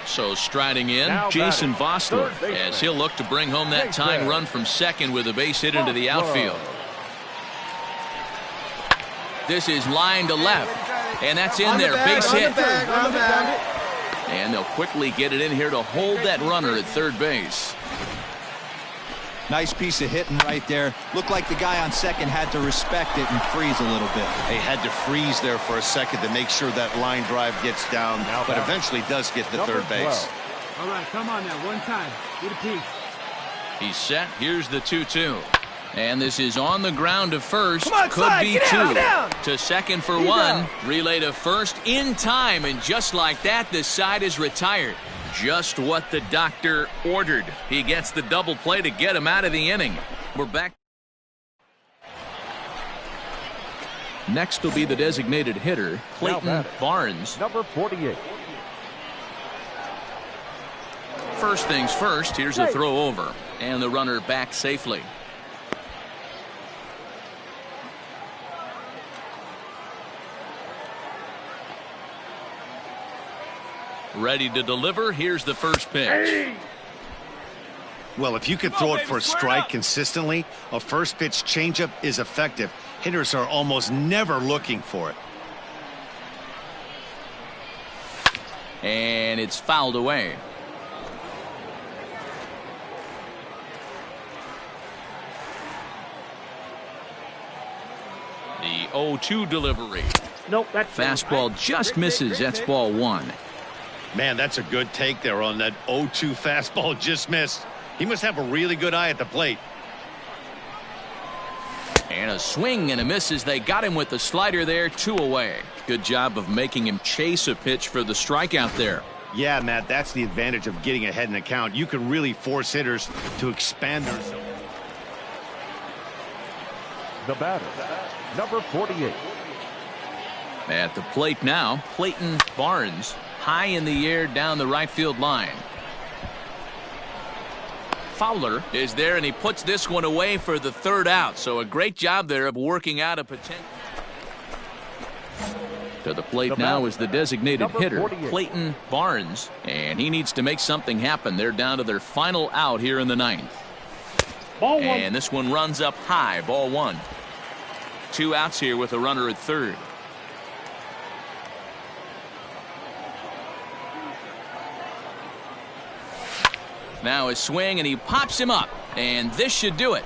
Speaker 1: So striding in, Jason Vosler, as he'll look to bring home that tying run from second with a base hit into the outfield. This is line to left. And that's in there. Base hit. And they'll quickly get it in here to hold that runner at third base.
Speaker 3: Nice piece of hitting right there. Looked like the guy on second had to respect it and freeze a little bit.
Speaker 2: They had to freeze there for a second to make sure that line drive gets down, but eventually does get to third base.
Speaker 6: All right, come on now. One time. Get a piece.
Speaker 1: He's set. Here's the 2-2. And this is on the ground to first. Could be 2. To second for 1. Relay to first in time. And just like that, the side is retired. Just what the doctor ordered. He gets the double play to get him out of the inning. We're back. Next will be the designated hitter, Clayton Barnes.
Speaker 4: Number 48.
Speaker 1: First things first, here's a throw over. And the runner back safely. Ready to deliver. Here's the first pitch.
Speaker 2: Well, if you could throw it for a strike consistently, a first pitch changeup is effective. Hitters are almost never looking for it.
Speaker 1: And it's fouled away. The 0-2 delivery.
Speaker 5: Nope, that's
Speaker 1: fastball just misses. That's ball one.
Speaker 2: Man, that's a good take there on that 0-2 fastball just missed. He must have a really good eye at the plate.
Speaker 1: And a swing and a miss as they got him with the slider there. 2 away. Good job of making him chase a pitch for the strikeout there.
Speaker 2: Yeah, Matt, that's the advantage of getting ahead in the count. You can really force hitters to expand their zone.
Speaker 4: The batter, number 48.
Speaker 1: At the plate now, Clayton Barnes, high in the air down the right field line. Fowler is there, and he puts this one away for the 3rd out. So a great job there of working out a potential. To the plate now is the designated hitter, Clayton Barnes, and he needs to make something happen. They're down to their final out here in the 9th. And this one runs up high, ball one. 2 outs here with a runner at 3rd. Now a swing, and he pops him up, and this should do it.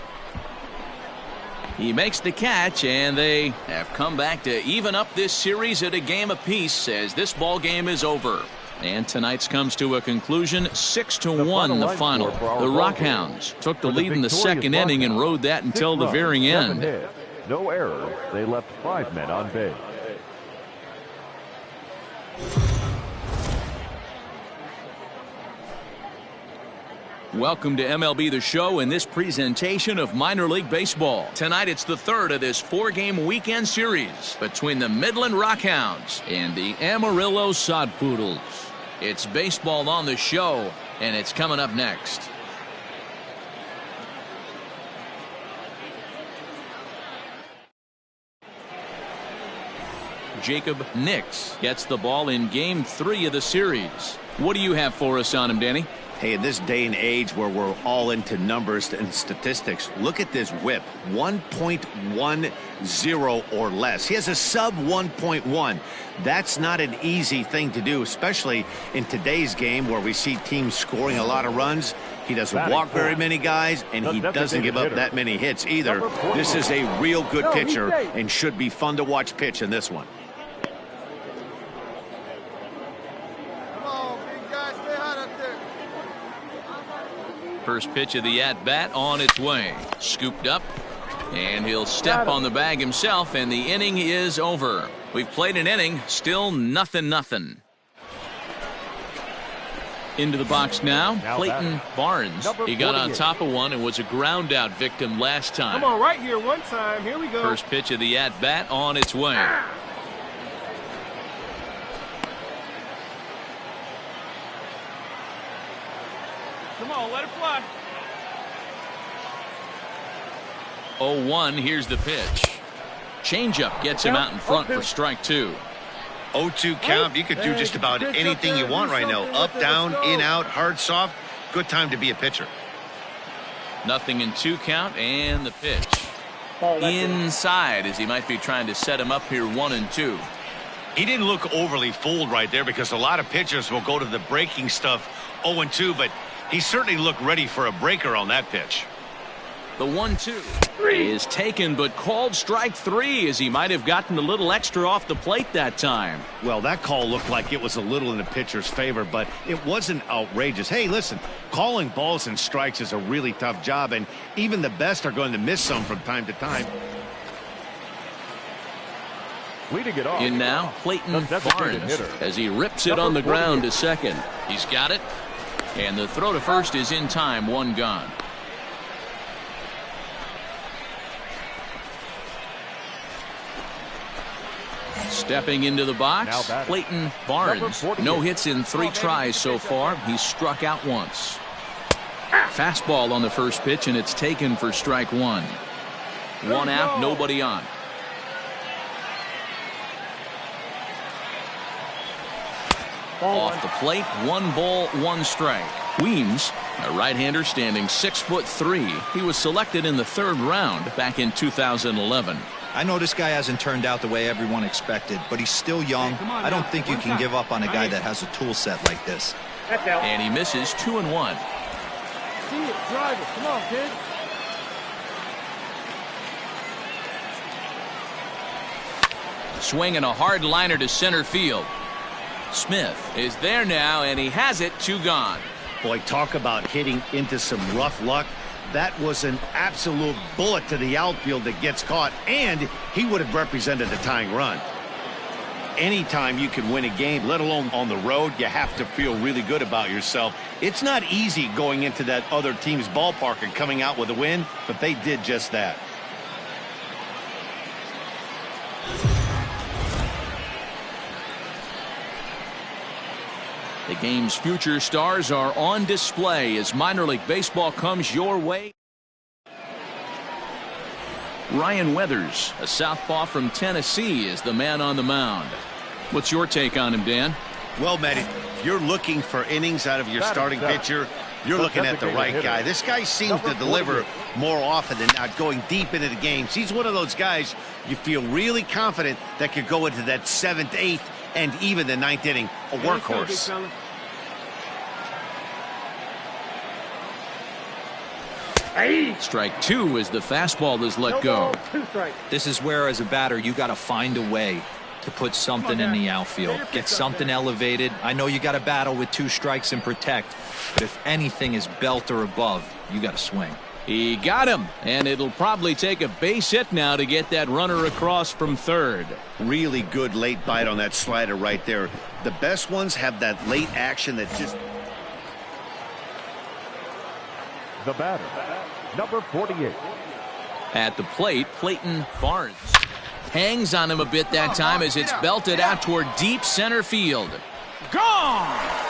Speaker 1: He makes the catch, and they have come back to even up this series at a game apiece as this ball game is over. And tonight's comes to a conclusion, 6-1 the final. The Rockhounds took the lead in the 2nd inning and rode that until the very end.
Speaker 4: No errors. They left 5 men on base.
Speaker 1: Welcome to MLB The Show in this presentation of minor league baseball. Tonight it's the 3rd of this 4-game weekend series between the Midland Rockhounds and the Amarillo Sod Poodles. It's baseball on the show, and it's coming up next. Jacob Nix gets the ball in Game 3 of the series. What do you have for us on him, Danny?
Speaker 2: Hey, in this day and age where we're all into numbers and statistics, look at this whip, 1.10 or less. He has a sub 1.1. That's not an easy thing to do, especially in today's game where we see teams scoring a lot of runs. He doesn't walk very many guys, and he doesn't give up that many hits either. This is a real good pitcher and should be fun to watch pitch in this one.
Speaker 1: First pitch of the at-bat on its way. Scooped up, and he'll step on the bag himself, and the inning is over. We've played an inning, still 0-0. Into the box now, Clayton Barnes. He got on top of one and was a ground-out victim last time.
Speaker 5: Come on, right here one time. Here we go.
Speaker 1: First pitch of the at-bat on its way.
Speaker 5: Come on, let it fly.
Speaker 1: 0-1, here's the pitch. Changeup gets him out in front for strike 2.
Speaker 2: 0-2 count. You could do just about anything you want right now. Up, down, in, out, hard, soft. Good time to be a pitcher.
Speaker 1: 0-2 count, and the pitch. Inside, as he might be trying to set him up here 1-2.
Speaker 2: He didn't look overly fooled right there because a lot of pitchers will go to the breaking stuff 0-2, but he certainly looked ready for a breaker on that pitch.
Speaker 1: The 1-2 is taken, but called strike 3 as he might have gotten a little extra off the plate that time.
Speaker 2: Well, that call looked like it was a little in the pitcher's favor, but it wasn't outrageous. Hey, listen, calling balls and strikes is a really tough job, and even the best are going to miss some from time to time.
Speaker 4: Leading it off.
Speaker 1: In now, Clayton Barnes as he rips it on the ground to second. He's got it. And the throw to first is in time, 1 gone. Stepping into the box, Clayton Barnes. No hits in 3 tries so far. He's struck out once. Fastball on the first pitch, and it's taken for strike 1. 1 out, nobody on. Off the plate, 1 ball, 1 strike. Weems, a right-hander standing 6'3". He was selected in the 3rd round back in 2011.
Speaker 3: I know this guy hasn't turned out the way everyone expected, but he's still young. I don't think you can give up on a guy that has a tool set like this.
Speaker 1: And he misses 2-1.
Speaker 5: See it, drive it. Come on, kid.
Speaker 1: Swinging a hard liner to center field. Smith is there now, and he has it. 2 gone.
Speaker 2: Boy, talk about hitting into some rough luck. That was an absolute bullet to the outfield that gets caught, and he would have represented the tying run. Anytime you can win a game, let alone on the road, you have to feel really good about yourself. It's not easy going into that other team's ballpark and coming out with a win, but they did just that.
Speaker 1: The game's future stars are on display as minor league baseball comes your way. Ryan Weathers, a southpaw from Tennessee, is the man on the mound. What's your take on him, Dan?
Speaker 2: Well, Matt, if you're looking for innings out of your starting pitcher, you're looking at the right guy. This guy seems to deliver more often than not, going deep into the games. He's one of those guys you feel really confident that could go into that 7th, 8th, and even the 9th inning, a workhorse.
Speaker 1: Strike 2 as the fastball is let go.
Speaker 3: This is where, as a batter, you got to find a way to put something in the outfield, get something elevated. I know you got to battle with 2 strikes and protect, but if anything is belt or above, you got to swing.
Speaker 1: He got him, and it'll probably take a base hit now to get that runner across from 3rd.
Speaker 2: Really good late bite on that slider right there. The best ones have that late action that just...
Speaker 4: The batter, number 48.
Speaker 1: At the plate, Clayton Barnes hangs on him a bit that time as it's belted out toward deep center field. Gone!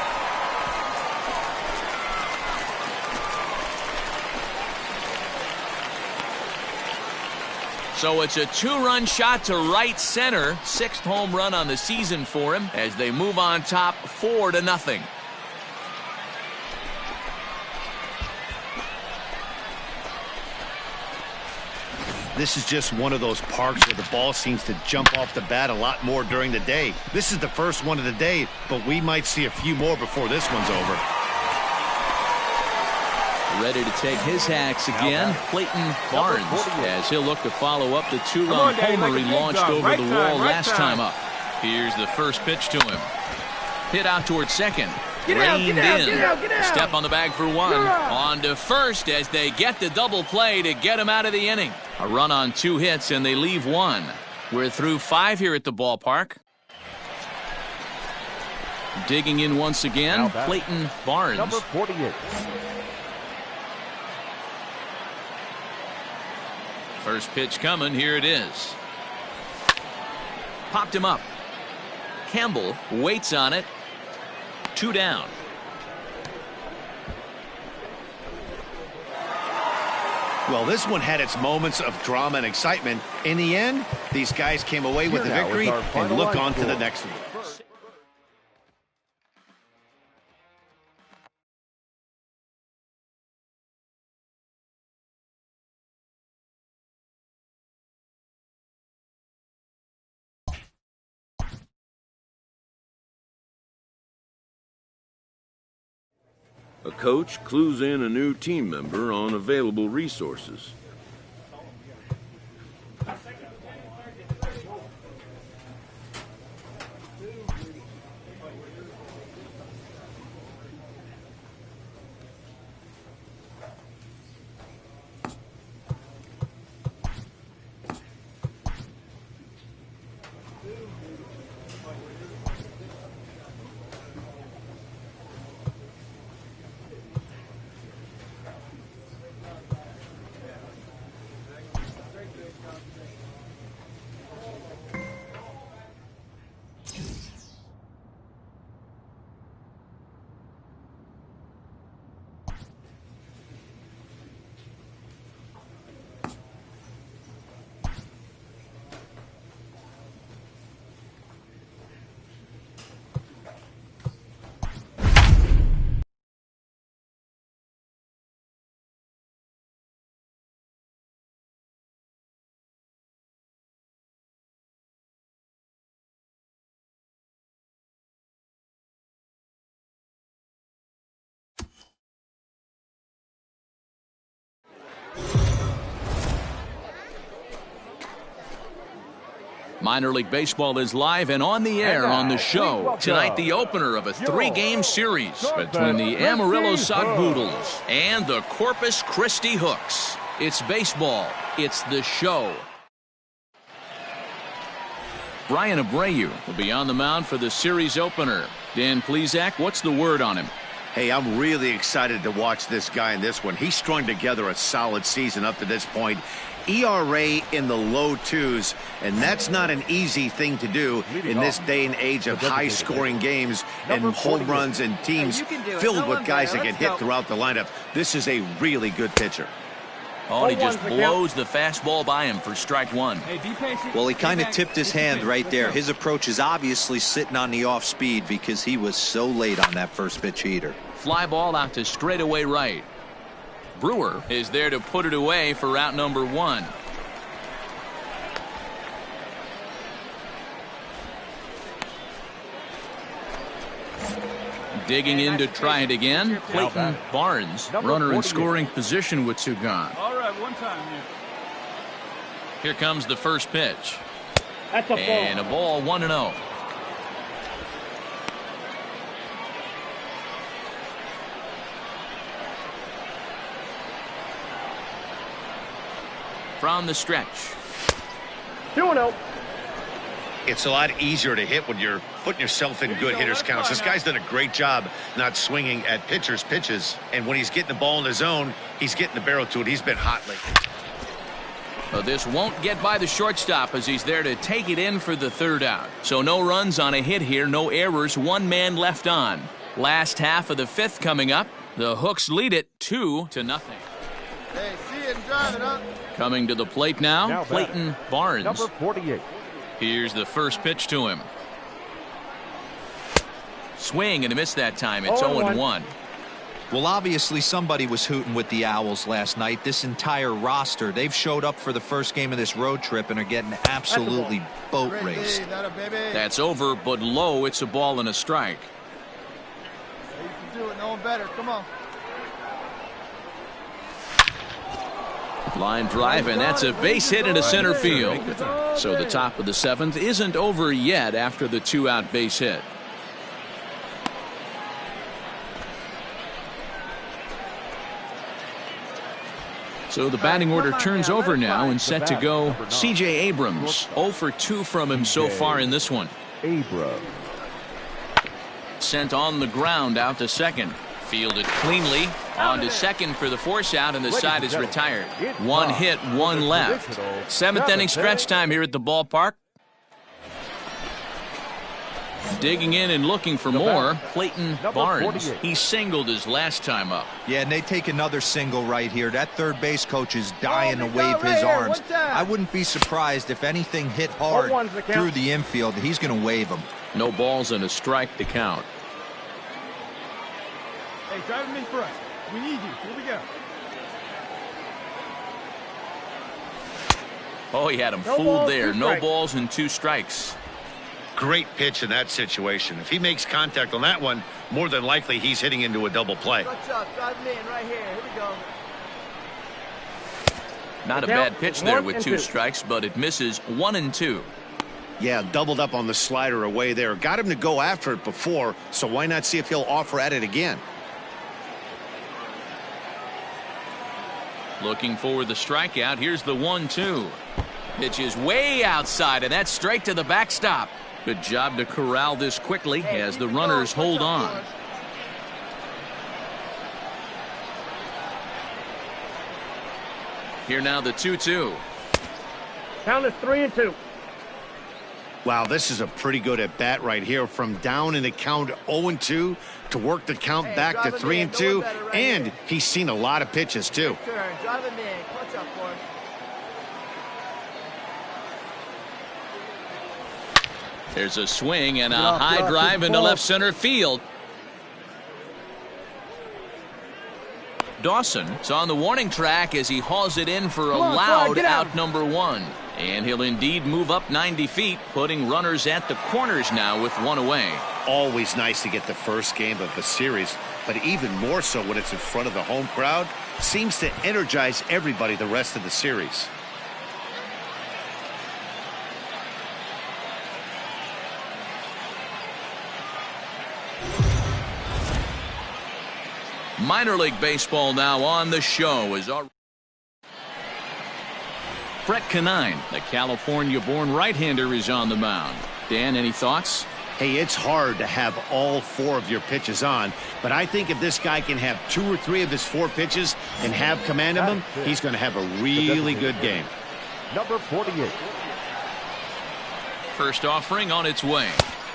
Speaker 1: So it's a 2-run shot to right center. 6th home run on the season for him as they move on top 4-0.
Speaker 2: This is just one of those parks where the ball seems to jump off the bat a lot more during the day. This is the first one of the day, but we might see a few more before this one's over.
Speaker 1: Ready to take his hacks again, Clayton Barnes, as he'll look to follow up the 2-run homer he launched over the wall last time up. Here's the first pitch to him. Hit out towards second. Reined in. Step on the bag for 1. On to first as they get the double play to get him out of the inning. A run on 2 hits and they leave 1. We're through 5 here at the ballpark. Digging in once again, Clayton Barnes.
Speaker 4: Number 48.
Speaker 1: First pitch coming. Here it is. Popped him up. Campbell waits on it. 2 down.
Speaker 2: Well, this one had its moments of drama and excitement. In the end, these guys came away with the victory and look on to the next one.
Speaker 7: A coach clues in a new team member on available resources.
Speaker 1: Minor League Baseball is live and on the air on the show. Tonight, the opener of a 3-game series between the Amarillo Sod Poodles and the Corpus Christi Hooks. It's baseball. It's the show. Brian Abreu will be on the mound for the series opener. Dan Plesac, what's the word on him?
Speaker 2: Hey, I'm really excited to watch this guy in this one. He's strung together a solid season up to this point. ERA in the low 2s, and that's not an easy thing to do in this day and age of high-scoring games and home runs and teams filled with guys that get hit throughout the lineup. This is a really good pitcher.
Speaker 1: Oh, and he just blows the fastball by him for strike one.
Speaker 6: Hey, be patient.
Speaker 3: Well, he kind of tipped his hand right there. His approach is obviously sitting on the off speed because he was so late on that first pitch heater.
Speaker 1: Fly ball out to straightaway right. Brewer is there to put it away for out number 1. Digging in to try it again, Clayton Barnes, runner in scoring position with 2 gone.
Speaker 6: All right, one time here.
Speaker 1: Here comes the first pitch. And a ball, 1-0. From the stretch.
Speaker 5: 2-0.
Speaker 2: It's a lot easier to hit when you're putting yourself in good hitters counts. This guy's done a great job not swinging at pitchers' pitches. And when he's getting the ball in the zone, he's getting the barrel to it. He's been hot lately.
Speaker 1: But this won't get by the shortstop as he's there to take it in for the 3rd out. So no runs on a hit here, no errors, 1 man left on. Last half of the 5th coming up. The Hooks lead it 2-0.
Speaker 5: Hey, see it and drive it, huh?
Speaker 1: Coming to the plate now Clayton Barnes.
Speaker 4: Number 48.
Speaker 1: Here's the first pitch to him. Swing and a miss that time. It's 0-1.
Speaker 3: Well, obviously somebody was hooting with the Owls last night. This entire roster, they've showed up for the first game of this road trip and are getting absolutely boat raced.
Speaker 1: That's over, but low. It's a ball and a strike.
Speaker 5: You can do it. No one better. Come on.
Speaker 1: Line drive, and that's a base hit into center field. So the top of the 7th isn't over yet after the 2-out base hit. So the batting order turns over now and set to go C.J. Abrams. 0 for 2 from him so far in this one.
Speaker 4: Abrams.
Speaker 1: Sent on the ground out to second. Fielded cleanly on to second for the force out, and the side is retired. 1 hit, 1 left. 7th inning stretch time here at the ballpark. Digging in and looking for more, Clayton Barnes. He singled his last time up.
Speaker 3: Yeah, and they take another single right here. That third base coach is dying to wave his arms. I wouldn't be surprised if anything hit hard through the infield. He's going to wave them.
Speaker 1: No balls and a strike to count.
Speaker 6: Hey, drive him in for us. We need you. Here we go.
Speaker 1: Oh, he had him fooled there. No balls and 2 strikes.
Speaker 2: Great pitch in that situation. If he makes contact on that one, more than likely he's hitting into a double play.
Speaker 5: Touch up. Drive him in right here. Here we go.
Speaker 1: Not a bad pitch there with 2 strikes, but it misses 1-2.
Speaker 2: Yeah, doubled up on the slider away there. Got him to go after it before, so why not see if he'll offer at it again?
Speaker 1: Looking for the strikeout. Here's the 1-2. Pitch is way outside, and that's straight to the backstop. Good job to corral this quickly as the runners hold on. Here now the 2-2.
Speaker 5: Count is 3-2.
Speaker 2: Wow, this is a pretty good at bat right here. From down in the count 0-2 to work the count back to 3-2, and he's seen a lot of pitches too.
Speaker 5: Drive him in. Clutch up for us.
Speaker 1: There's a swing and a high drive into left center field. Dawson's on the warning track as he hauls it in for a loud out number 1. And he'll indeed move up 90 feet, putting runners at the corners now with 1 away.
Speaker 2: Always nice to get the first game of the series, but even more so when it's in front of the home crowd. Seems to energize everybody the rest of the series.
Speaker 1: Minor League Baseball now on the show is our Brett Canine, the California-born right-hander, is on the mound. Dan, any thoughts?
Speaker 2: Hey, it's hard to have all 4 of your pitches on, but I think if this guy can have 2 or 3 of his 4 pitches and have command of them, he's going to have a really good game.
Speaker 4: Number 48.
Speaker 1: First offering on its way.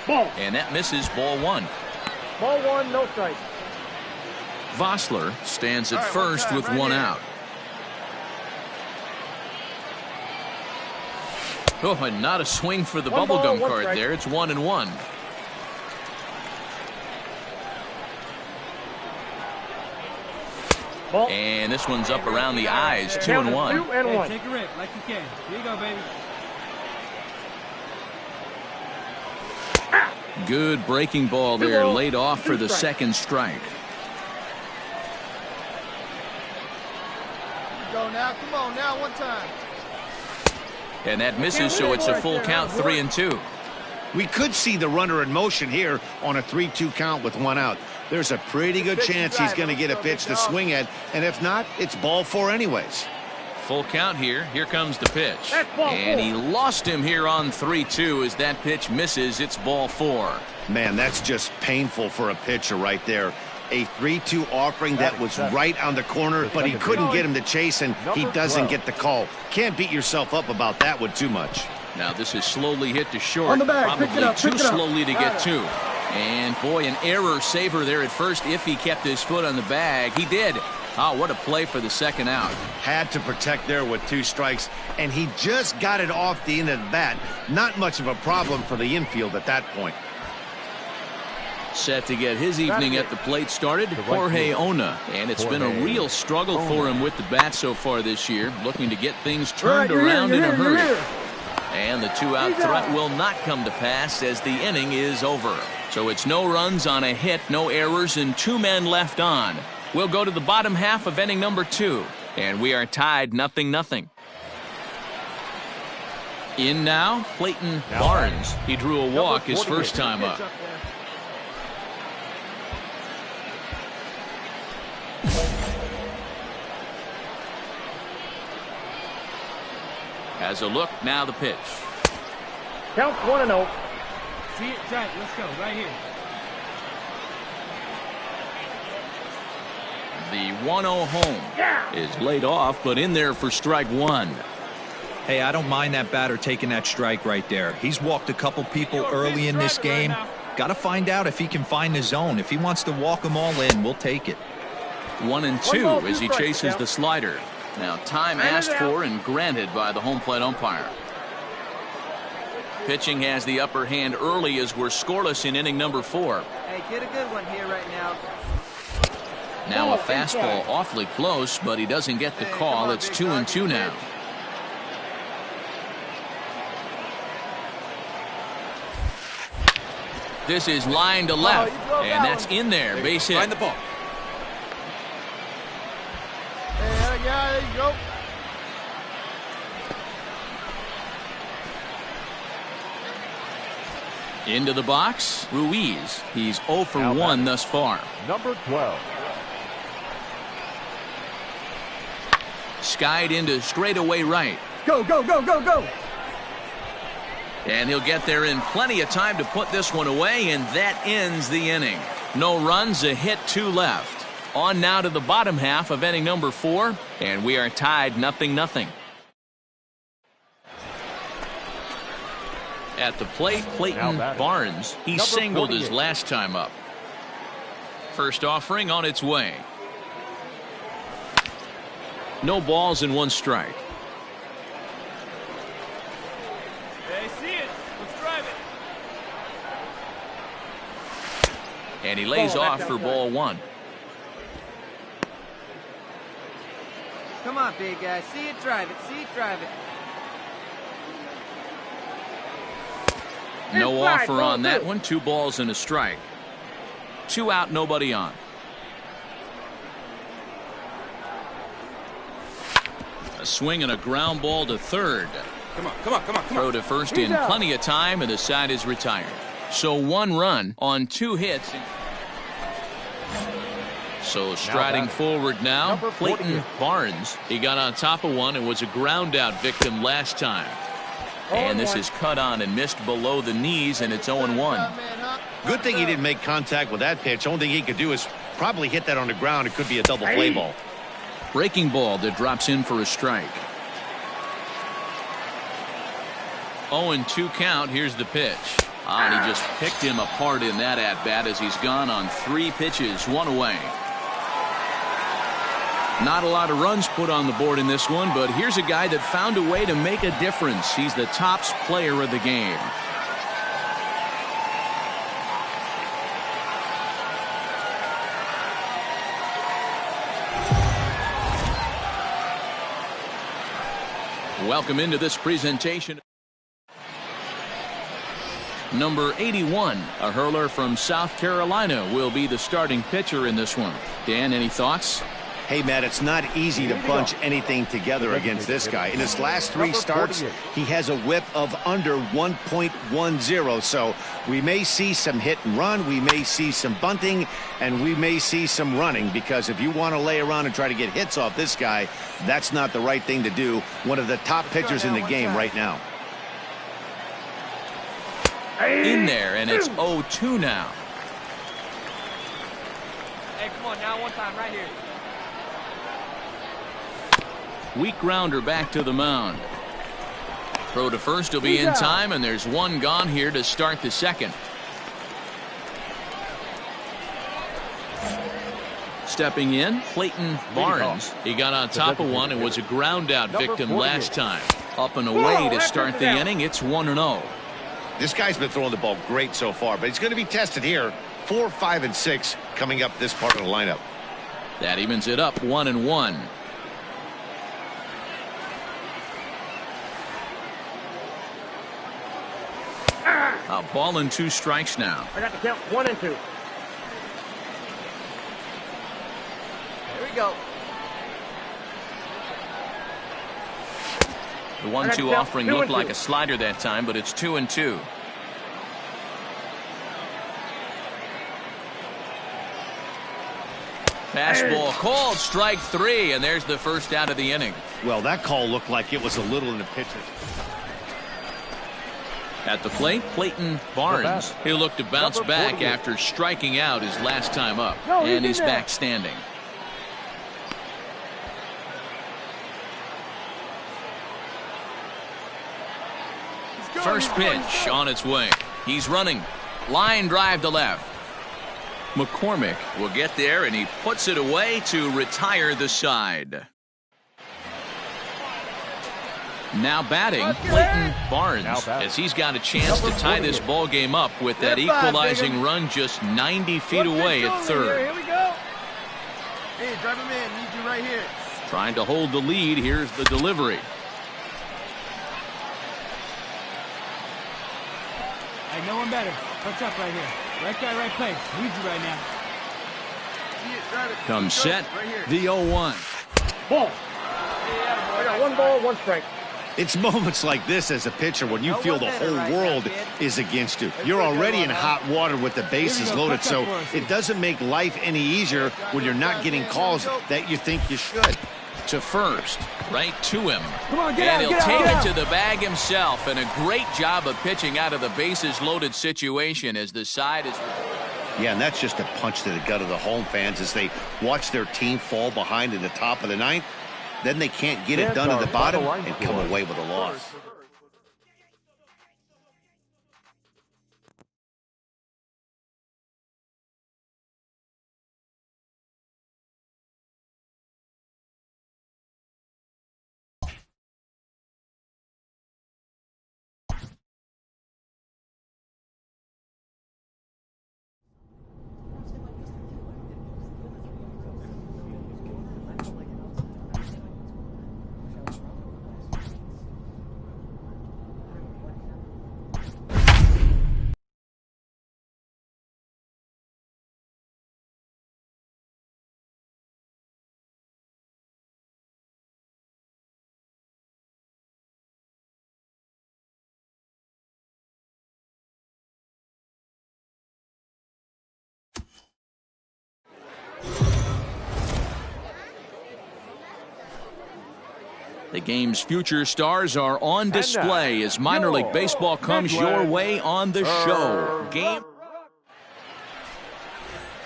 Speaker 5: Ball.
Speaker 1: And that misses, ball 1.
Speaker 5: Ball 1, no strike.
Speaker 1: Vossler stands at first with one out. Oh, and not a swing for the bubblegum card there. It's 1-1.
Speaker 5: Ball.
Speaker 1: And this one's up around the eyes, 2-1.
Speaker 5: 2-1.
Speaker 6: Take a rip like you can. Here you go, baby.
Speaker 1: Good breaking ball there, laid off for the second strike.
Speaker 5: Go now, come on now, one time.
Speaker 1: And that misses, so it's a full count, 3-2.
Speaker 2: We could see the runner in motion here on a 3-2 count with one out. There's a pretty good chance he's going to get a pitch to swing at, and if not, it's ball 4 anyways.
Speaker 1: Full count here. Here comes the pitch. And he lost him here on 3-2 as that pitch misses. It's ball 4.
Speaker 2: Man, that's just painful for a pitcher right there. A 3-2 offering that was right on the corner, but he couldn't get him to chase, and he doesn't get the call. Can't beat yourself up about that one too much.
Speaker 1: Now this is slowly hit to short, probably too slowly to get to. And boy, an error saver there at first if he kept his foot on the bag. He did. Oh, what a play for the second out.
Speaker 2: Had to protect there with 2 strikes, and he just got it off the end of the bat. Not much of a problem for the infield at that point.
Speaker 1: Set to get his evening at the plate started, Jorge Ona. And it's been a real struggle for him with the bat so far this year, looking to get things turned around in a hurry. And the 2-out threat will not come to pass as the inning is over. So it's no runs on a hit, no errors, and 2 men left on. We'll go to the bottom half of inning number 2, and we are tied 0-0. In now, Clayton Barnes. He drew a walk his first time up. Has a look, now the pitch.
Speaker 5: Count 1-0.
Speaker 6: See it, try it. Let's go, right here.
Speaker 1: The 1-0 home is laid off, but in there for strike 1.
Speaker 3: Hey, I don't mind that batter taking that strike right there. He's walked a couple people early in this game. Got to find out if he can find the zone. If he wants to walk them all in, we'll take it.
Speaker 1: 1-2 as he chases the slider. Now time asked for and granted by the home plate umpire. Pitching has the upper hand early as we're scoreless in inning number 4.
Speaker 8: Hey, get a good one here right now.
Speaker 1: Now a fastball awfully close, but he doesn't get the call. It's 2-2 now. This is line to left, and that's in there. Base hit.
Speaker 8: Find the ball.
Speaker 5: Yeah, there you go.
Speaker 1: Into the box, Ruiz. He's 0 for 1 thus far.
Speaker 4: Number 12.
Speaker 1: Skied into straightaway right.
Speaker 5: Go, go, go, go, go.
Speaker 1: And he'll get there in plenty of time to put this one away, and that ends the inning. No runs, a hit, 2 left. On now to the bottom half of inning number 4, and we are tied 0-0. At the plate, Clayton Barnes. He singled his last time up. First offering on its way. No balls and 1 strike.
Speaker 6: Hey, see it. Let's drive it.
Speaker 1: And he lays off for ball 1.
Speaker 8: Come on, big guy. See it, drive it. See it, drive it.
Speaker 1: No offer on that one. 2 balls and a strike. 2 out, nobody on. A swing and a ground ball to third.
Speaker 8: Come on, come on, come on, come on.
Speaker 1: Throw to first in plenty of time, and the side is retired. So 1 run on 2 hits. So striding forward now, Clayton Barnes. He got on top of one and was a ground out victim last time. And this is cut on and missed below the knees, and it's 0-1.
Speaker 2: Good thing he didn't make contact with that pitch. Only thing he could do is probably hit that on the ground. It could be a double play ball.
Speaker 1: Breaking ball that drops in for a strike. 0-2 count. Here's the pitch. And he just picked him apart in that at-bat as he's gone on 3 pitches, 1 away. Not a lot of runs put on the board in this one, but here's a guy that found a way to make a difference. He's the tops player of the game. Welcome into this presentation. Number 81, a hurler from South Carolina, will be the starting pitcher in this one. Dan, any thoughts?
Speaker 2: Hey, Matt, it's not easy to bunch anything together against this guy. In his last 3 starts, he has a whip of under 1.10. So we may see some hit and run, we may see some bunting, and we may see some running, because if you want to lay around and try to get hits off this guy, that's not the right thing to do. One of the top pitchers in the game right now.
Speaker 1: In there, and it's 0-2 now.
Speaker 8: Hey, come on now, one time right here.
Speaker 1: Weak grounder back to the mound. Throw to first will be in time, and there's 1 gone here to start the second. Stepping in, Clayton Barnes. He got on top of one and was a ground out victim last time. Up and away to start the inning. It's 1-0.
Speaker 2: This guy's been throwing the ball great so far, but he's going to be tested here. 4, 5, and 6 coming up this part of the lineup.
Speaker 1: That evens it up 1-1. A ball and 2 strikes now.
Speaker 5: I got the count 1 and 2.
Speaker 8: Here we go.
Speaker 1: The 1-2 offering looked like a slider that time, but it's 2-2. Fastball called, strike 3, and there's the first out of the inning.
Speaker 2: Well, that call looked like it was a little in the pitcher.
Speaker 1: At the plate, Clayton Barnes. He'll look to bounce back after striking out his last time up, and he's back standing. First pitch on its way. He's running. Line drive to left. McCormick will get there, and he puts it away to retire the side. Now batting, Clayton Barnes, as he's got a chance to tie this ball game up with that equalizing run just 90 feet away at third.
Speaker 5: Here we go. Hey, drive him in. Need you right here.
Speaker 1: Trying to hold the lead. Here's the delivery.
Speaker 6: Hey, no one better. What's up right here? Right guy, right place. Need you right now.
Speaker 1: Come set, the 0-1.
Speaker 5: Ball. I got 1 ball, 1 strike.
Speaker 2: It's moments like this as a pitcher when you feel the whole world is against you. You're already in hot water with the bases loaded, so it doesn't make life any easier when you're not getting calls that you think you should.
Speaker 1: To first, right to him.
Speaker 6: Come on,
Speaker 1: and he'll take it to the bag himself, and a great job of pitching out of the bases loaded situation as the side is.
Speaker 2: Yeah, and that's just a punch to the gut of the home fans as they watch their team fall behind in the top of the 9th. Then they can't get it done at the bottom and come away with a loss.
Speaker 1: The game's future stars are on display as minor league baseball comes your way on the show. Game.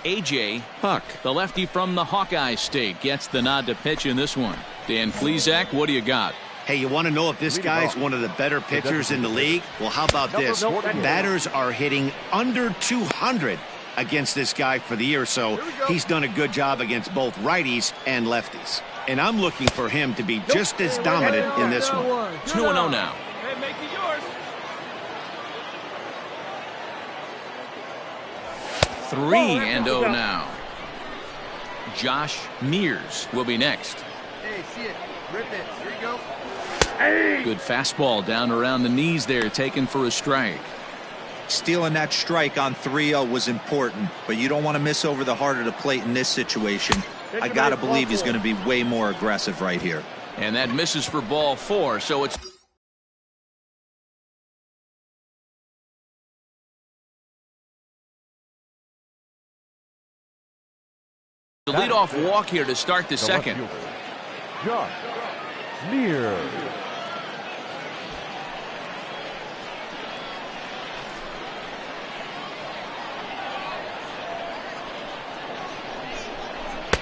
Speaker 1: A.J. Huck, the lefty from the Hawkeye State, gets the nod to pitch in this one. Dan Plesac, what do you got?
Speaker 2: Hey, you want to know if this guy's one of the better pitchers in the league? Well, how about this? Batters are hitting under 200 against this guy for the year, so he's done a good job against both righties and lefties. And I'm looking for him to be just as dominant in this one.
Speaker 1: 2-0 now.
Speaker 6: Hey, make it yours.
Speaker 1: 3-0 now. Josh Mears will be next.
Speaker 8: Hey, see it. Rip it. Here you go.
Speaker 1: Good fastball down around the knees there, taken for a strike.
Speaker 3: Stealing that strike on 3-0 was important, but you don't want to miss over the heart of the plate in this situation. I got to believe he's going to be way more aggressive right here.
Speaker 1: And that misses for ball 4, so it's the leadoff walk here to start the second.
Speaker 4: Josh Mears.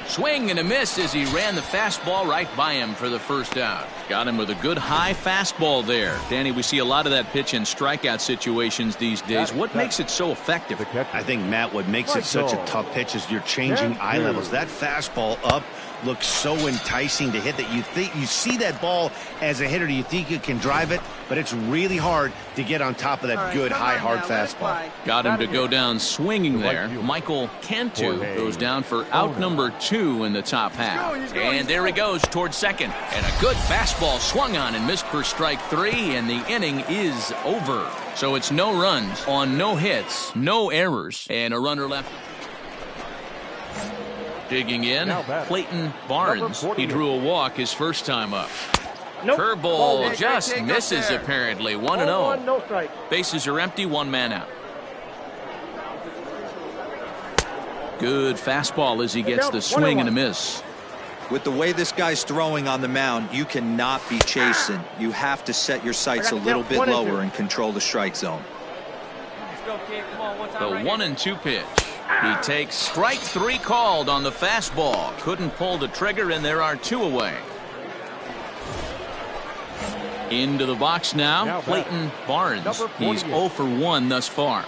Speaker 1: Swing and a miss as he ran the fastball right by him for the first out. Got him with a good high fastball there. Danny, we see a lot of that pitch in strikeout situations these days. What makes it so effective?
Speaker 2: I think, Matt, what makes it such a tough pitch is you're changing eye levels. That fastball up looks so enticing to hit that you see that ball as a hitter, you think you can drive it, but it's really hard to get on top of that good high hard fastball.
Speaker 1: Got him to go down swinging there. Michael Cantu goes down for out number 2 in the top half. And there he goes towards second. And a good fastball swung on and missed for strike 3, and the inning is over. So it's no runs on no hits, no errors, and a runner left. Digging in, Clayton Barnes. He drew a walk his first time up. Curveball just misses apparently. 1-0. Bases are empty, 1 man out. Good fastball as he gets the swing and a miss.
Speaker 3: With the way this guy's throwing on the mound, you cannot be chasing. You have to set your sights a little bit lower and control the strike zone.
Speaker 1: The 1-2 pitch. He takes strike 3 called on the fastball. Couldn't pull the trigger, and there are 2 away. Into the box now, Clayton Barnes. He's 0 for 1 thus far.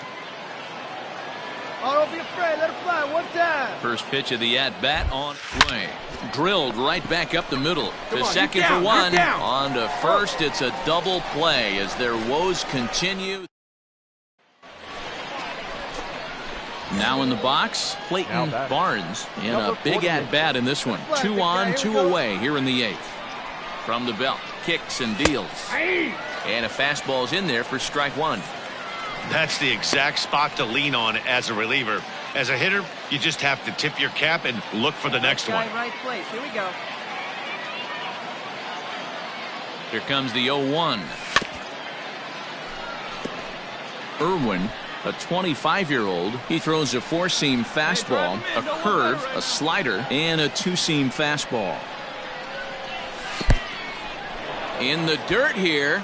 Speaker 5: Oh, don't be afraid. Let it fly one time.
Speaker 1: First pitch of the at-bat on play. Drilled right back up the middle. To second for 1. On to first. It's a double play as their woes continue. Now in the box, Clayton Barnes in a big at-bat in this one. 2 on, 2 away here in the 8th. From the belt, kicks and deals. And a fastball's in there for strike 1.
Speaker 2: That's the exact spot to lean on as a reliever. As a hitter, you just have to tip your cap and look for the next one.
Speaker 8: Right place. Here we go.
Speaker 1: Here comes the 0-1. Irwin, a 25-year-old, he throws a 4-seam fastball, a curve, a slider, and a 2-seam fastball. In the dirt here.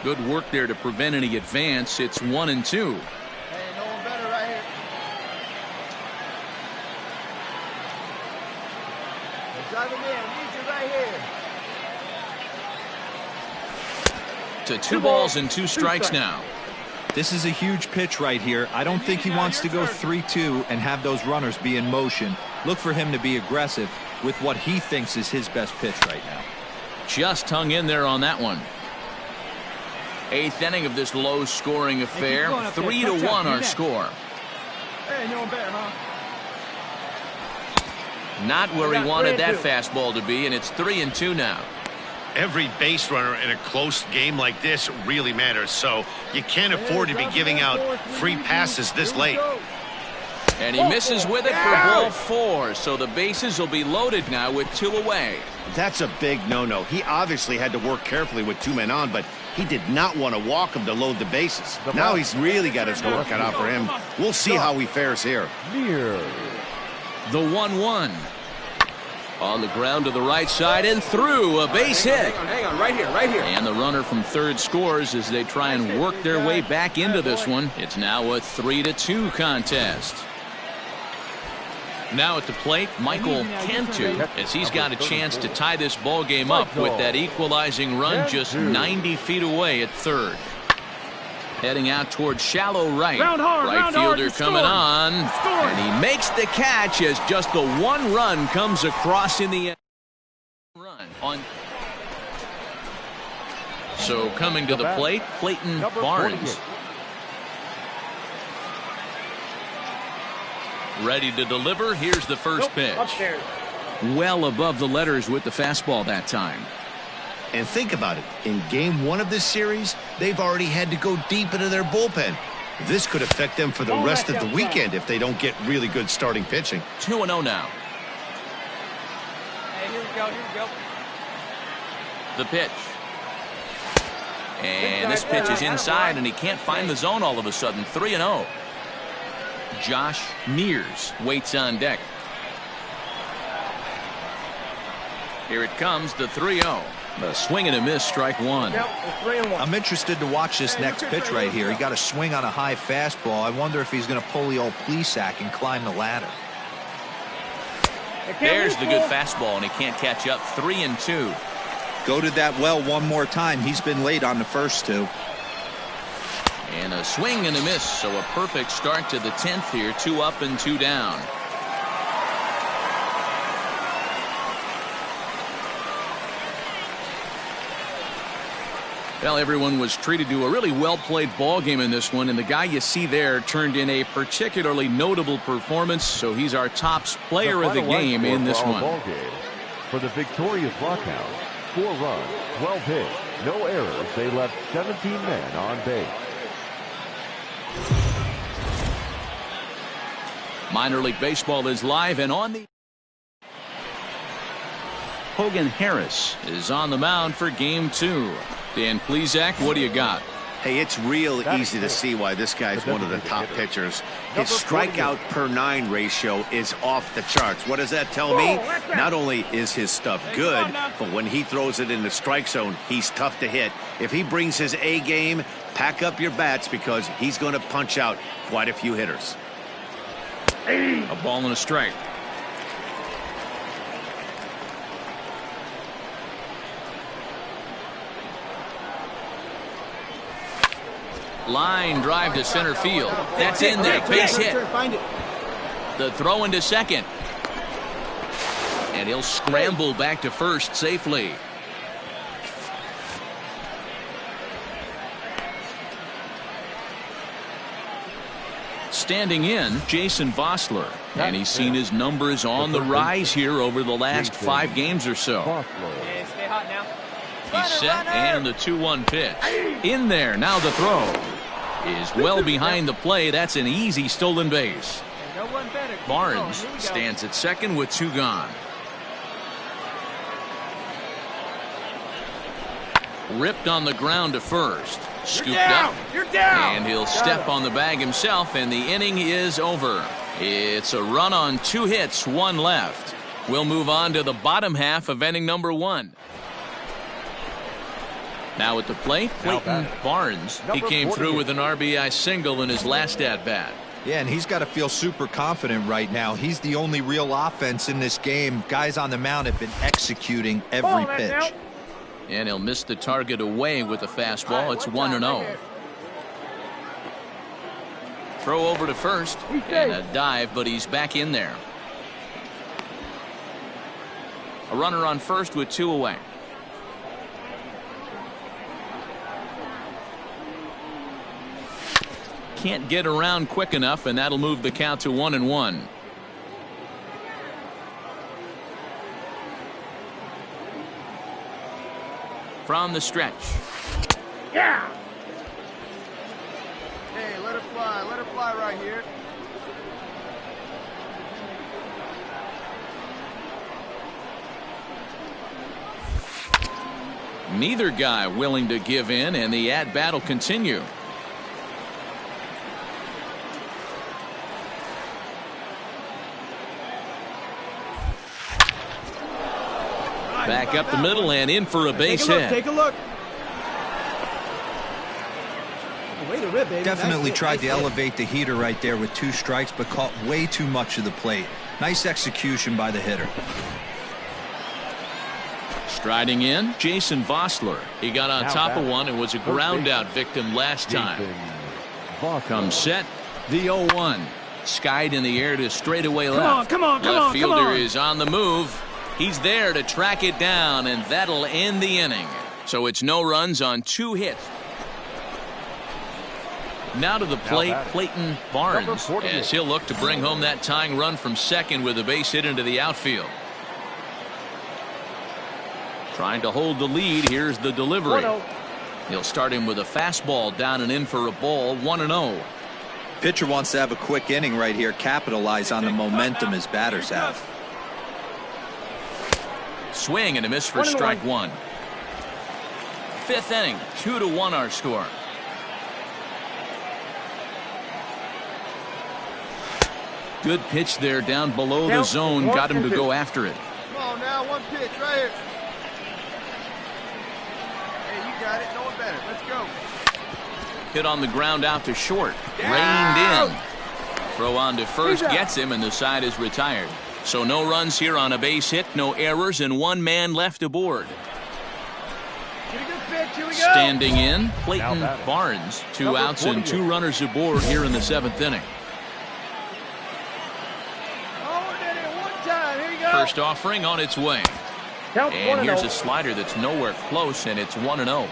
Speaker 1: Good work there to prevent any advance. It's 1-2.
Speaker 5: Hey, no one better right here. Drive him in. Need you right here.
Speaker 1: To 2 balls and 2 strikes now.
Speaker 3: This is a huge pitch right here. I don't think he wants to go 3-2 and have those runners be in motion. Look for him to be aggressive with what he thinks is his best pitch right now.
Speaker 1: Just hung in there on that one. 8th inning of this low-scoring affair. 3-1 our score.
Speaker 5: Hey, no one better, huh?
Speaker 1: Not where he wanted that fastball to be, and it's 3-2 now.
Speaker 2: Every base runner in a close game like this really matters, so you can't afford to be giving out free passes this late.
Speaker 1: And he misses with it for ball 4, so the bases will be loaded now with 2 away.
Speaker 2: That's a big no-no. He obviously had to work carefully with 2 men on, but he did not want to walk him to load the bases. Now he's really got his work cut out for him. We'll see how he fares here.
Speaker 4: Mears.
Speaker 1: The 1-1. On the ground to the right side and through. A base hit.
Speaker 8: Hang on, right here, right here.
Speaker 1: And the runner from third scores as they try and work their way back into this one. It's now a 3-2 contest. Now at the plate, Michael Cantu, as he's got a chance to tie this ball game up with that equalizing run just 90 feet away at third. Heading out towards shallow right. Right fielder coming on. And he makes the catch as just the one run comes across in the end. So coming to the plate, Clayton Barnes. Ready to deliver. Here's the first pitch. Well above the letters with the fastball that time.
Speaker 2: And think about it. In game 1 of this series, they've already had to go deep into their bullpen. This could affect them for the rest of the weekend if they don't get really good starting pitching.
Speaker 1: 2-0 now.
Speaker 8: Hey, here we go.
Speaker 1: The pitch. And this pitch is inside, and he can't find the zone all of a sudden. 3-0. Josh Mears waits on deck. Here it comes, the 3-0. A swing and a miss, strike one.
Speaker 3: I'm interested to watch this next pitch right here. He got a swing on a high fastball. I wonder if he's going to pull the old Plesac and climb the ladder.
Speaker 1: There's the good fastball, and he can't catch up. 3-2.
Speaker 3: Go to that well one more time. He's been late on the first two.
Speaker 1: And a swing and a miss, so a perfect start to the 10th here. 2 up and 2 down. Well, everyone was treated to a really well-played ball game in this one, and the guy you see there turned in a particularly notable performance, so he's our top player of the game in this one.
Speaker 4: For the victorious Rockhounds, 4 runs, 12 hits, no errors. They left 17 men on base.
Speaker 1: Minor League Baseball is live and on the... Hogan Harris is on the mound for game 2. Dan Plesac, what do you got?
Speaker 2: Hey, it's real easy to see why this guy's one of the top pitchers. His strikeout per 9 ratio is off the charts. What does that tell me? Not only is his stuff good, but when he throws it in the strike zone, he's tough to hit. If he brings his A game, pack up your bats because he's going to punch out quite a few hitters.
Speaker 1: A ball and a strike. Line drive to center field. That's in there. Base hit. The throw into second. And he'll scramble back to first safely. Standing in, Jason Vossler. And he's seen his numbers on the rise here over the last 5 games or so.
Speaker 8: Stay hot now.
Speaker 1: He's set, and the 2-1 pitch. In there, now the throw is well behind the play. That's an easy stolen base. Barnes stands at second with 2 gone. Ripped on the ground to first. Scooped up. And he'll step on the bag himself, and the inning is over. It's a run on 2 hits, 1 left. We'll move on to the bottom half of inning number 1. Now at the plate, Clayton Barnes. He came through with an RBI single in his last at-bat.
Speaker 3: Yeah, and he's got to feel super confident right now. He's the only real offense in this game. Guys on the mound have been executing every pitch.
Speaker 1: And he'll miss the target away with the fastball. It's 1-0. Throw over to first and a dive, but he's back in there. A runner on first with 2 away. Can't get around quick enough, and that'll move the count to 1-1. From the stretch.
Speaker 5: Yeah. Hey, let her fly right here.
Speaker 1: Neither guy willing to give in, and the at-bat will continue. Back up the middle and in for a base hit.
Speaker 5: Take a look. Way to rip, baby.
Speaker 3: Definitely
Speaker 5: Nice
Speaker 3: tried
Speaker 5: hit.
Speaker 3: to elevate the heater right there with 2 strikes, but caught way too much of the plate. Nice execution by the hitter.
Speaker 1: Striding in, Jason Vossler. He got on top of one and was a ground out victim last time. Comes set, the 0-1. Skied in the air to straightaway left.
Speaker 5: Come on,
Speaker 1: Left fielder is on the move. He's there to track it down, and that'll end the inning. So it's no runs on 2 hits. Now to the plate, Clayton Barnes, as he'll look to bring home that tying run from second with a base hit into the outfield. Trying to hold the lead. Here's the delivery. He'll start him with a fastball down and in for a ball. 1-0.
Speaker 3: Pitcher wants to have a quick inning right here, capitalize on the momentum his batters have.
Speaker 1: Swing and a miss for strike 1. 5th inning, 2-1 our score. Good pitch there down below the zone. Got him to go after it.
Speaker 5: Come on now, 1 pitch right here. Hey, you got it. No one better. Let's go.
Speaker 1: Hit on the ground out to short. Reined in. Throw on to first gets him, and the side is retired. So no runs here on a base hit, no errors, and 1 man left aboard.
Speaker 5: Get a good pitch. Here we go.
Speaker 1: Standing in, Clayton Barnes. 2 outs and 2 runners aboard here in the 7th inning. First offering on its way. And here's a slider that's nowhere close, and it's 1-0.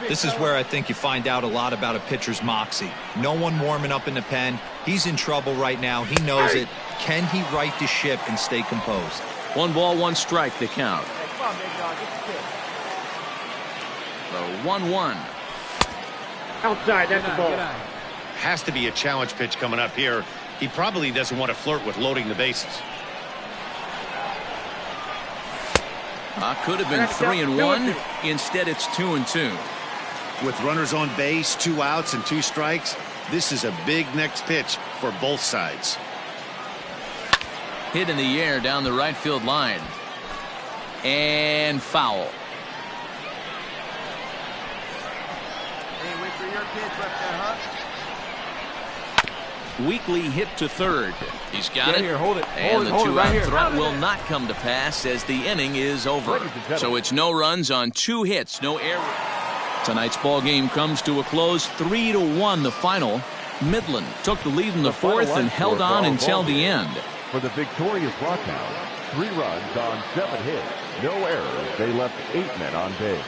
Speaker 3: This is where I think you find out a lot about a pitcher's moxie. No one warming up in the pen. He's in trouble right now. He knows it. Can he right the ship and stay composed?
Speaker 1: 1 ball, 1 strike to count.
Speaker 5: Come on, big dog. Get the
Speaker 1: The 1-1.
Speaker 5: outside. That's the ball.
Speaker 2: Has to be a challenge pitch coming up here. He probably doesn't want to flirt with loading the bases.
Speaker 1: Could have been 3-1. Instead, it's 2-2.
Speaker 2: With runners on base, 2 outs and 2 strikes, this is a big next pitch for both sides.
Speaker 1: Hit in the air down the right field line. And foul.
Speaker 5: Hey, wait for your pitch right there, huh?
Speaker 1: Weekly hit to third. He's got it.
Speaker 5: Here, hold it.
Speaker 1: And the 2-out
Speaker 5: right
Speaker 1: threat will not come to pass as the inning is over. So it's no runs on 2 hits, no errors. Tonight's ball game comes to a close, 3-1 the final. Midland took the lead in the 4th and held on until the end.
Speaker 4: For the victorious Rockhounds, 3 runs on 7 hits, no errors. They left 8 men on base.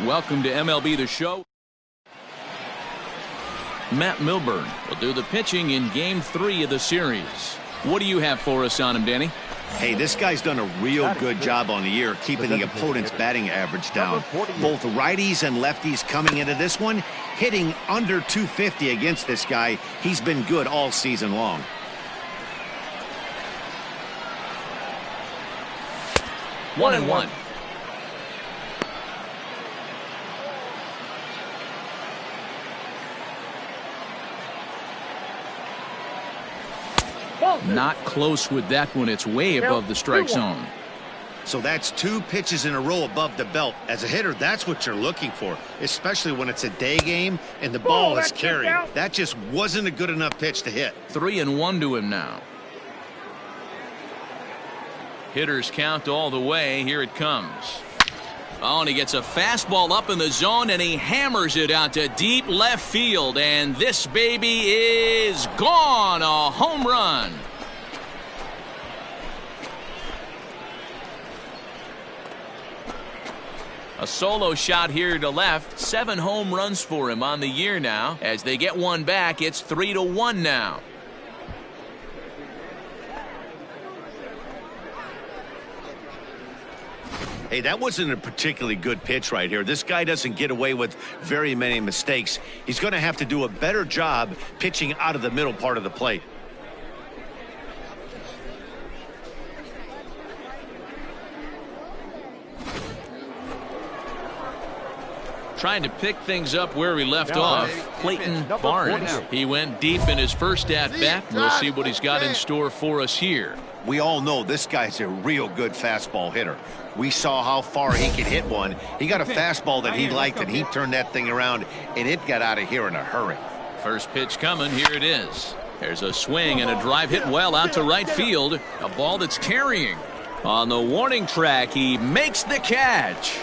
Speaker 1: Welcome to MLB The Show. Matt Milburn will do the pitching in Game 3 of the series. What do you have for us on him, Danny?
Speaker 2: Hey, this guy's done a real good job on the year keeping the opponent's batting average down. Both righties and lefties coming into this one, hitting under 250 against this guy. He's been good all season long.
Speaker 1: One and one. Not close with that one. It's way above the strike zone.
Speaker 2: So that's 2 pitches in a row above the belt. As a hitter, that's what you're looking for, especially when it's a day game and the ball is carried. That just wasn't a good enough pitch to hit.
Speaker 1: 3-1 to him now. Hitters count all the way. Here it comes. Oh, and he gets a fastball up in the zone, and he hammers it out to deep left field. And this baby is gone. A home run. A solo shot here to left. 7 home runs for him on the year now. As they get one back, it's 3-1 now.
Speaker 2: Hey, that wasn't a particularly good pitch right here. This guy doesn't get away with very many mistakes. He's going to have to do a better job pitching out of the middle part of the plate.
Speaker 1: Trying to pick things up where he left off, Clayton Barnes. He went deep in his first at-bat. We'll see what he's got in store for us here.
Speaker 2: We all know this guy's a real good fastball hitter. We saw how far he could hit one. He got a fastball that he liked, and he turned that thing around, and it got out of here in a hurry.
Speaker 1: First pitch coming. Here it is. There's a swing and a drive hit well out to right field. A ball that's carrying. On the warning track, he makes the catch.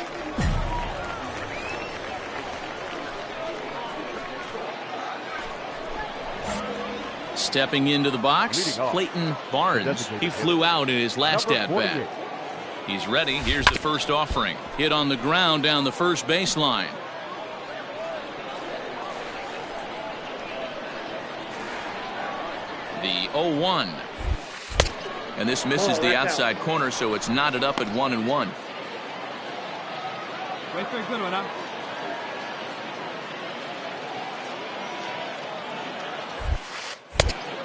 Speaker 1: Stepping into the box, Clayton Barnes. He flew out in his last at-bat. He's ready. Here's the first offering. Hit on the ground down the first baseline. The 0-1. And this misses the outside corner, so it's knotted up at 1-1.
Speaker 6: Wait for a good one, huh?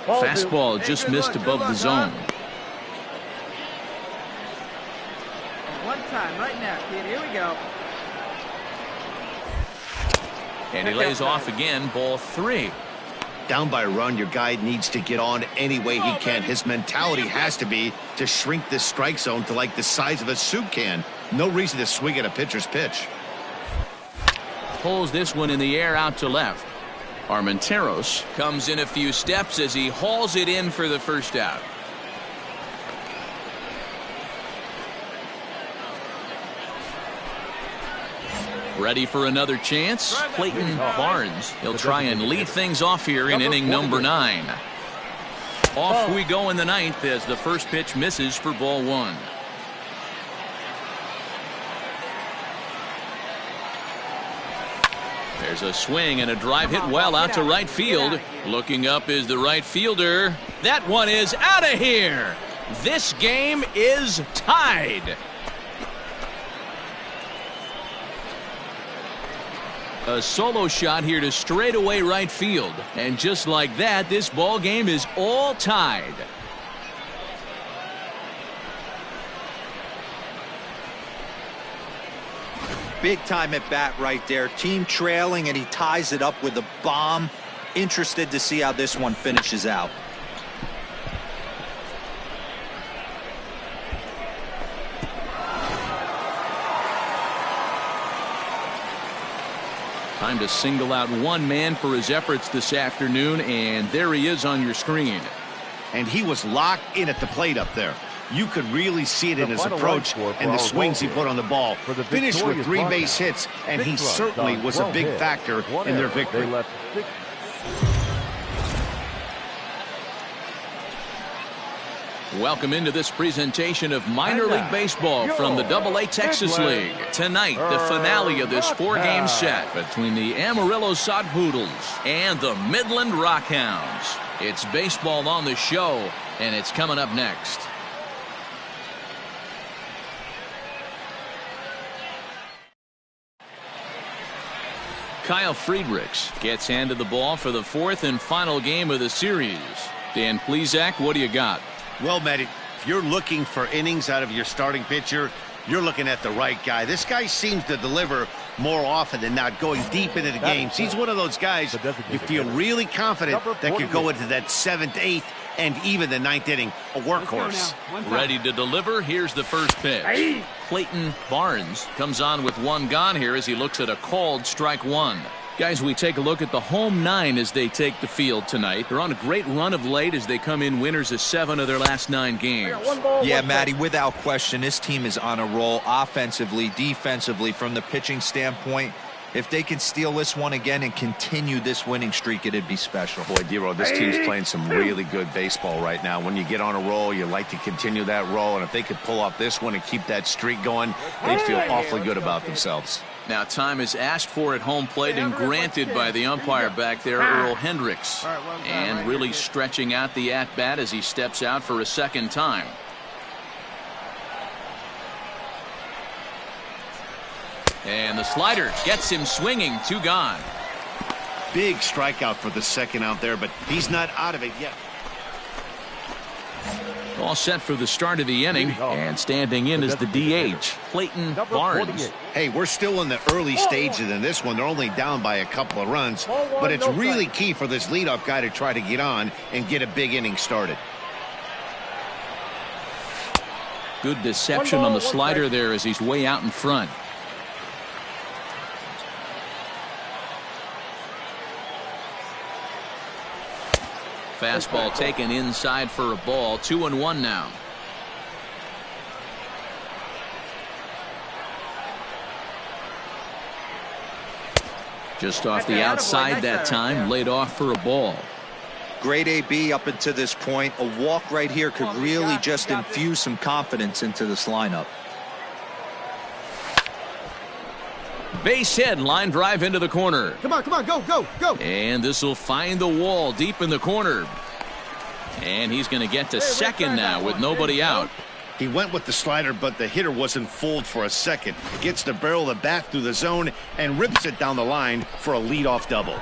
Speaker 1: Fastball just missed above the zone.
Speaker 8: One time, right now, kid. Here we go.
Speaker 1: And he lays off again. Ball 3.
Speaker 2: Down by a run, your guy needs to get on any way he can. His mentality has to be to shrink this strike zone to like the size of a soup can. No reason to swing at a pitcher's pitch.
Speaker 1: Pulls this one in the air out to left. Armenteros comes in a few steps as he hauls it in for the first out. Ready for another chance? Clayton Barnes. He'll try and lead things off here in inning number 9. Off we go in the 9th as the first pitch misses for ball 1. There's a swing and a drive hit well out to right field. Looking up is the right fielder. That one is out of here. This game is tied. A solo shot here to straightaway right field. And just like that, this ball game is all tied.
Speaker 3: Big time at bat right there. Team trailing, and he ties it up with a bomb. Interested to see how this one finishes out.
Speaker 1: Time to single out one man for his efforts this afternoon, and there he is on your screen.
Speaker 2: And he was locked in at the plate up there. You could really see it in his approach and the swings he put on the ball. Finished with 3 base hits, and he certainly was a big factor in their victory.
Speaker 1: Welcome into this presentation of minor league baseball from the AA Texas League. Tonight, the finale of this 4-game set between the Amarillo Sod Poodles and the Midland Rockhounds. It's baseball on the show, and it's coming up next. Kyle Friedrichs gets handed the ball for the 4th and final game of the series. Dan Plesac, what do you got?
Speaker 2: Well, Matt, if you're looking for innings out of your starting pitcher, you're looking at the right guy. This guy seems to deliver more often than not, going deep into the games. He's one of those guys you feel really confident that could go into that 7th, 8th, and even the 9th inning. A workhorse.
Speaker 1: Ready to deliver. Here's the first pitch. Clayton Barnes comes on with 1 gone here as he looks at a called strike 1. Guys, we take a look at the home 9 as they take the field tonight. They're on a great run of late as they come in winners of 7 of their last 9 games.
Speaker 3: Yeah, Matty, without question, this team is on a roll offensively, defensively, from the pitching standpoint. If they can steal this one again and continue this winning streak, it'd be special.
Speaker 2: Boy, Dero, this team's playing some really good baseball right now. When you get on a roll, you like to continue that roll, and if they could pull off this one and keep that streak going, they'd feel awfully good about themselves.
Speaker 1: Now time is asked for at home plate and granted by the umpire back there, Earl Hendricks. And really stretching out the at-bat as he steps out for a 2nd time. And the slider gets him swinging. 2 gone.
Speaker 2: Big strikeout for the 2nd out there, but he's not out of it yet.
Speaker 1: All set for the start of the inning, and standing in is the DH, Clayton Barnes.
Speaker 2: Hey, we're still in the early stages in this one. They're only down by a couple of runs, but it's really key for this leadoff guy to try to get on and get a big inning started.
Speaker 1: Good deception on the slider there as he's way out in front. Fastball taken inside for a ball. 2-1 now. Just off the outside that time, laid off for a ball.
Speaker 3: Great AB up until this point. A walk right here could really just infuse some confidence into this lineup.
Speaker 1: Base hit, line drive into the corner.
Speaker 5: Come on, go.
Speaker 1: And this will find the wall deep in the corner. And he's going to get to second now with nobody out.
Speaker 2: He went with the slider, but the hitter wasn't fooled for a second. Gets the barrel of the bat through the zone and rips it down the line for a leadoff double.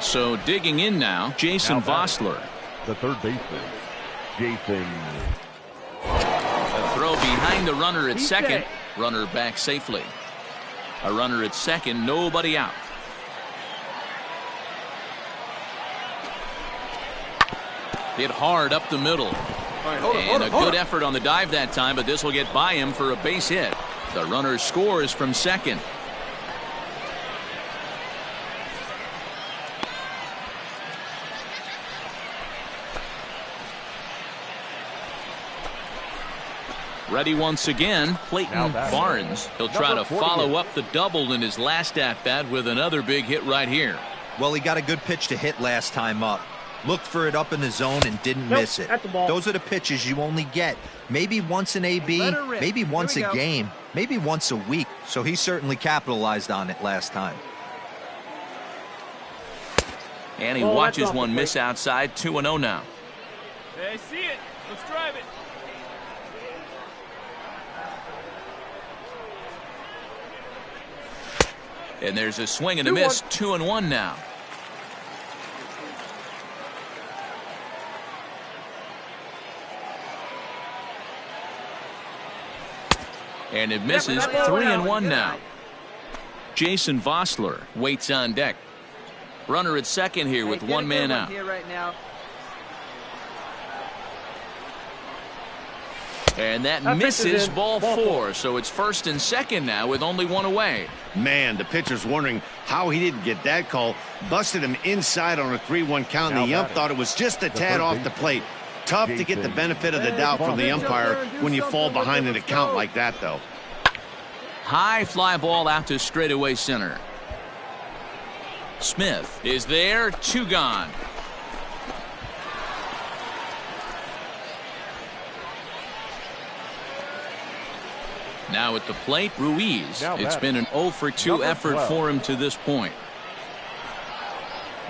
Speaker 1: So digging in now, Jason Vossler.
Speaker 4: The third baseman, Jason.
Speaker 1: A throw behind the runner at second. Runner back safely. A runner at second, nobody out. Hit hard up the middle. And a good effort on the dive that time, but this will get by him for a base hit. The runner scores from second. Ready once again, Clayton Barnes. He'll try to follow up the double in his last at-bat with another big hit right here.
Speaker 3: Well, he got a good pitch to hit last time up. Looked for it up in the zone and didn't miss it. Those are the pitches you only get maybe once in AB, maybe once a game, maybe once a week. So he certainly capitalized on it last time.
Speaker 1: And he watches one miss outside. 2-0 now.
Speaker 6: Hey, I see it. Let's drive it.
Speaker 1: And there's a swing and a miss. 2-1 now. And it misses. 3-1 now. Jason Vossler waits on deck. Runner at second here with one man out. And that misses, ball 4. So it's first and second now with only one away.
Speaker 2: Man, the pitcher's wondering how he didn't get that call. Busted him inside on a 3-1 count, and the ump thought it was just a tad off the plate. Tough to get the benefit of the doubt from the umpire when you fall behind in a count like that, though.
Speaker 1: High fly ball out to straightaway center. Smith is there. 2 gone. Now at the plate, Ruiz. It's been an 0 for 2 effort for him to this point.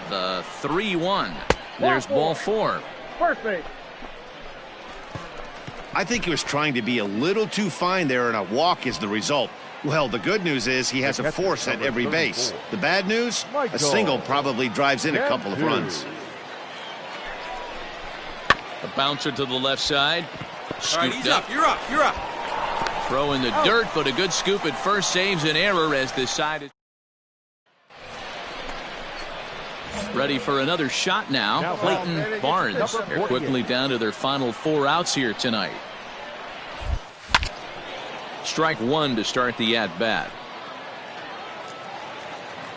Speaker 1: The 3-1. There's ball 4.
Speaker 5: First base.
Speaker 2: I think he was trying to be a little too fine there, and a walk is the result. Well, the good news is he has a force at every base. The bad news? A single probably drives in a couple of runs.
Speaker 1: A bouncer to the left side. Scooped
Speaker 8: he's up. You're up.
Speaker 1: Throw in the dirt, but a good scoop at first saves an error as the side is ready for another shot now. Clayton Barnes. They're quickly down to their final 4 outs here tonight. Strike 1 to start the at-bat.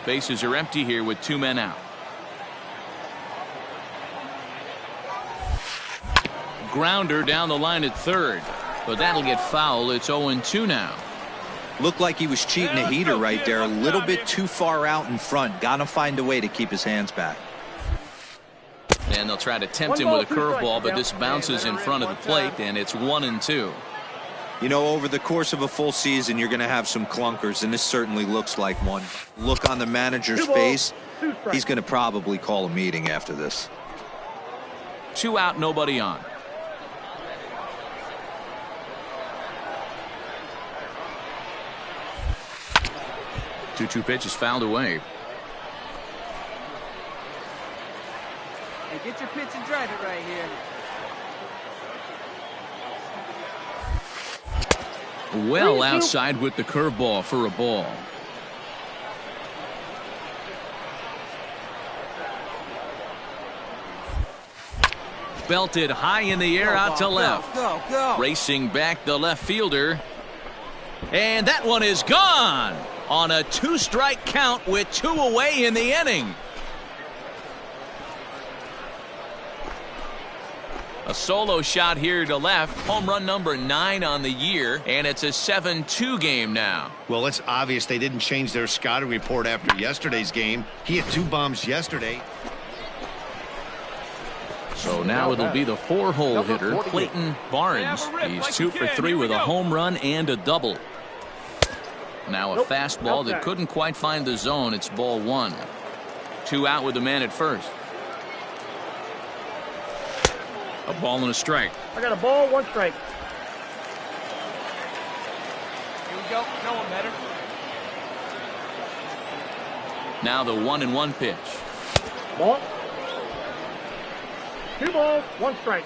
Speaker 1: Bases are empty here with 2 men out. Grounder down the line at third. But that'll get foul. It's 0-2 now.
Speaker 3: Looked like he was cheating a heater right there. A little bit too far out in front. Got to find a way to keep his hands back.
Speaker 1: And they'll try to tempt him with a curveball, but this bounces in front of the plate, and it's 1-2.
Speaker 3: You know, over the course of a full season, you're going to have some clunkers, and this certainly looks like one. Look on the manager's face. He's going to probably call a meeting after this.
Speaker 1: 2 out, nobody on. Two pitch is fouled away.
Speaker 8: Hey, Get your pitch and drive it right here.
Speaker 1: Well outside with the curveball for a ball. Belted high in the air out to left.
Speaker 8: Go.
Speaker 1: Racing back the left fielder. And that one is gone on a 2-strike count with 2 away in the inning. A solo shot here to left. Home run number 9 on the year, and it's a 7-2 game now.
Speaker 2: Well, it's obvious they didn't change their scouting report after yesterday's game. He had 2 bombs yesterday.
Speaker 1: So now it'll be the 4-hole hitter, Clayton Barnes. He's 2 for 3 with a home run and a double. Now a fastball that couldn't quite find the zone. It's ball 1. 2 out with the man at first. A ball and a strike.
Speaker 5: I got a ball, 1 strike.
Speaker 6: Here we go. No one better.
Speaker 1: Now the 1-1 pitch.
Speaker 5: Ball. 2 balls, 1 strike.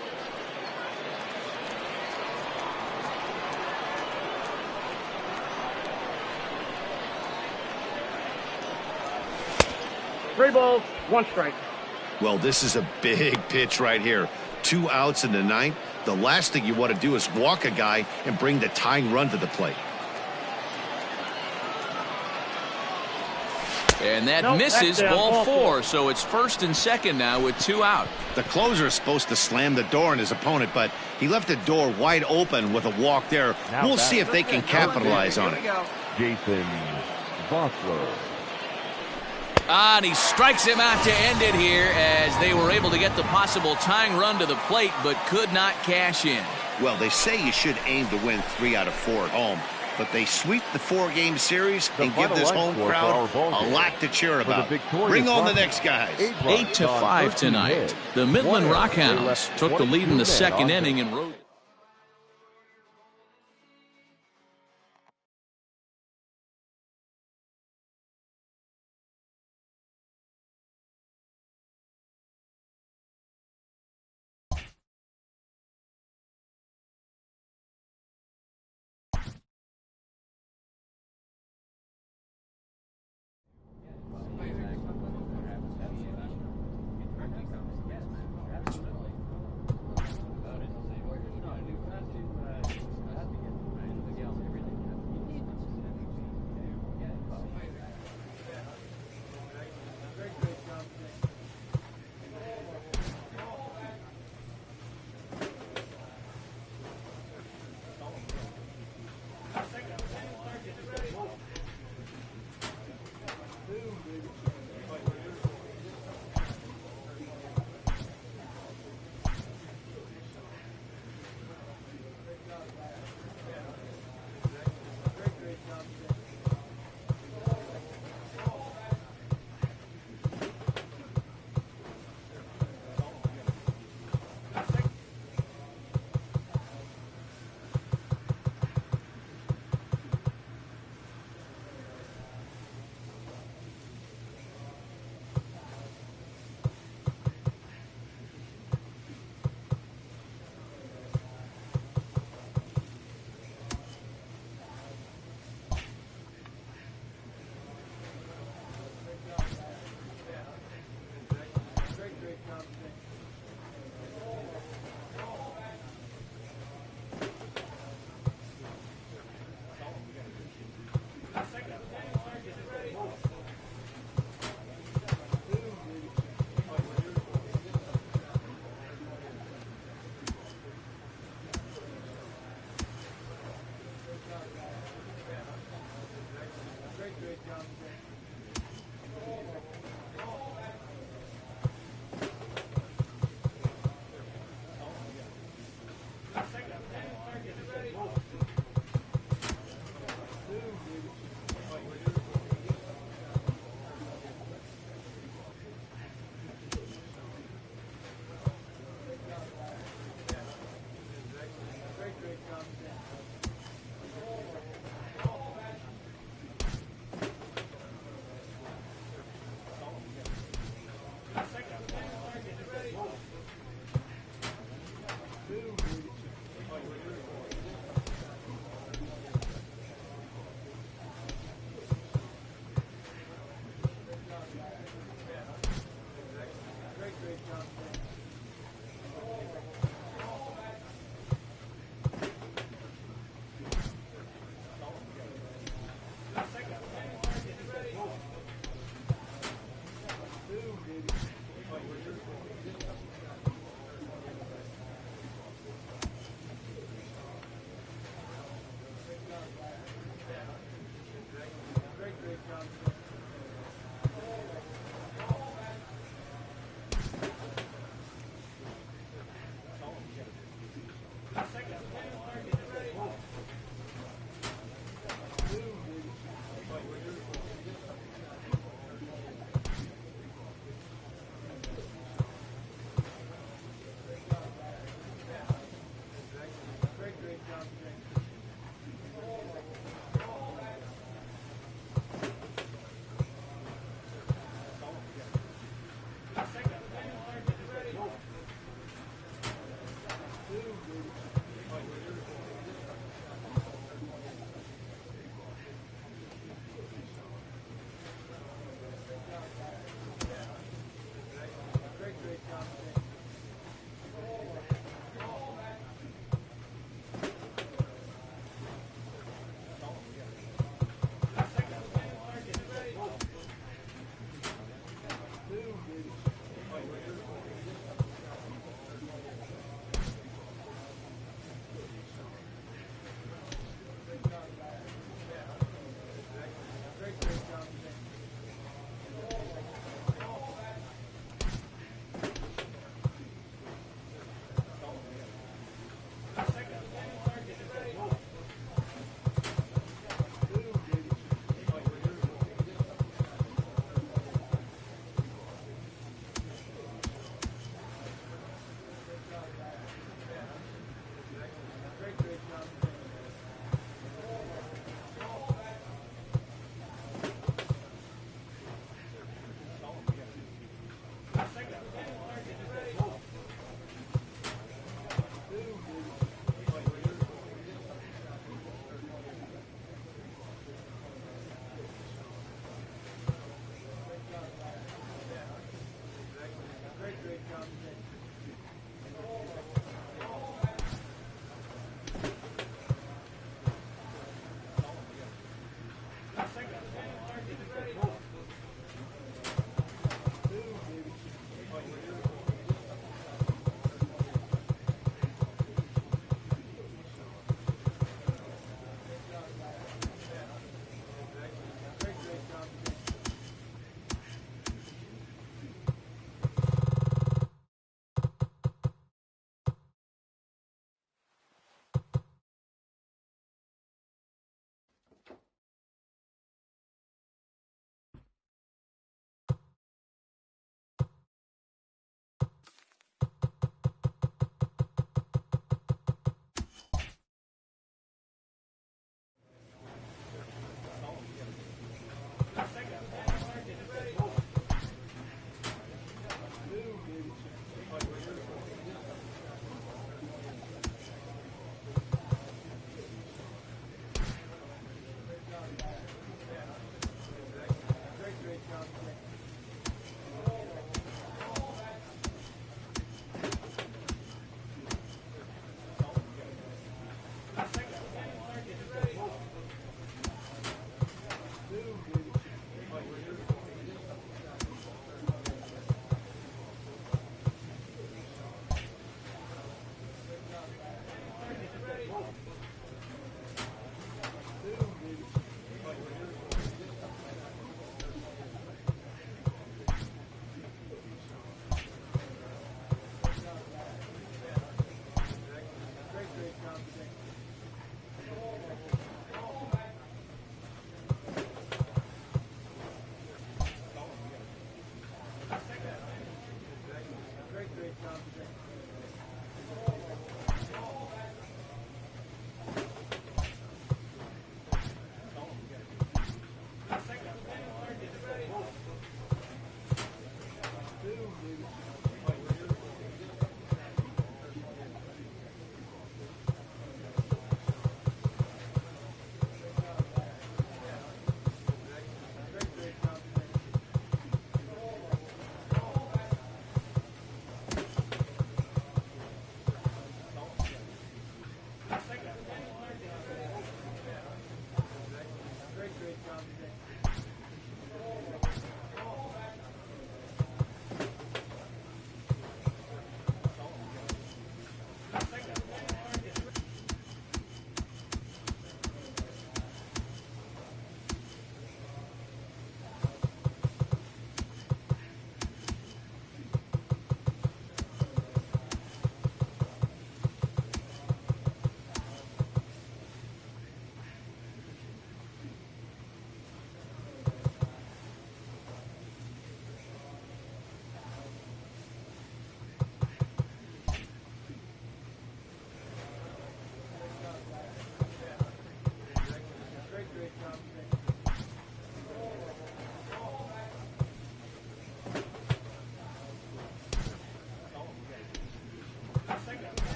Speaker 5: Three balls, 1 strike.
Speaker 2: Well, this is a big pitch right here. 2 outs in the 9th. The last thing you want to do is walk a guy and bring the tying run to the plate.
Speaker 1: And that misses ball 4, so it's 1st and 2nd now with 2 out.
Speaker 2: The closer is supposed to slam the door on his opponent, but he left the door wide open with a walk there. We'll see if they can capitalize on it.
Speaker 4: Jason Vossler.
Speaker 1: And he strikes him out to end it here as they were able to get the possible tying run to the plate but could not cash in.
Speaker 2: Well, they say you should aim to win 3 out of 4 at home, but they sweep the 4-game series and give this home crowd a lot to cheer about. Bring on the next guys.
Speaker 1: 8-5 tonight. The Midland Rockhounds took the lead in the 2nd inning and rode.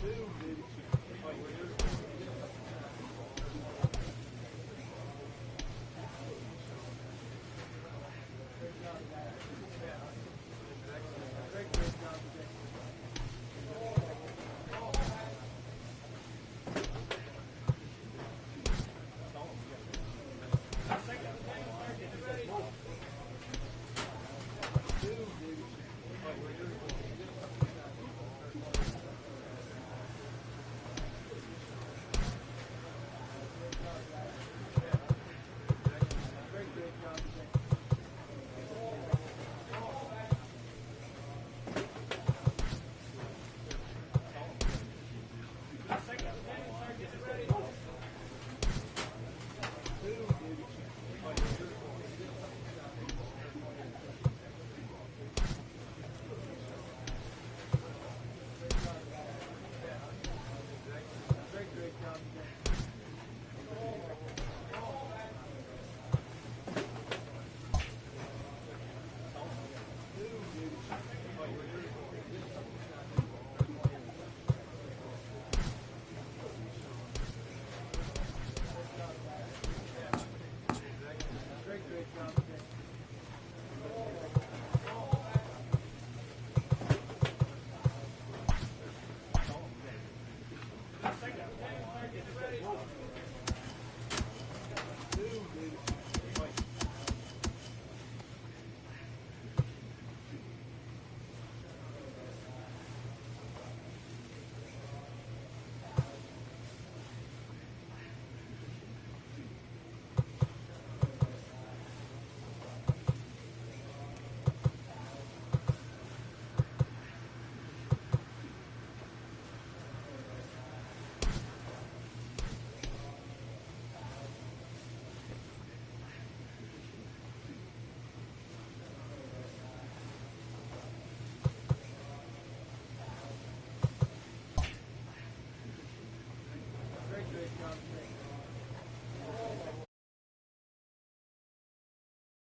Speaker 4: 2.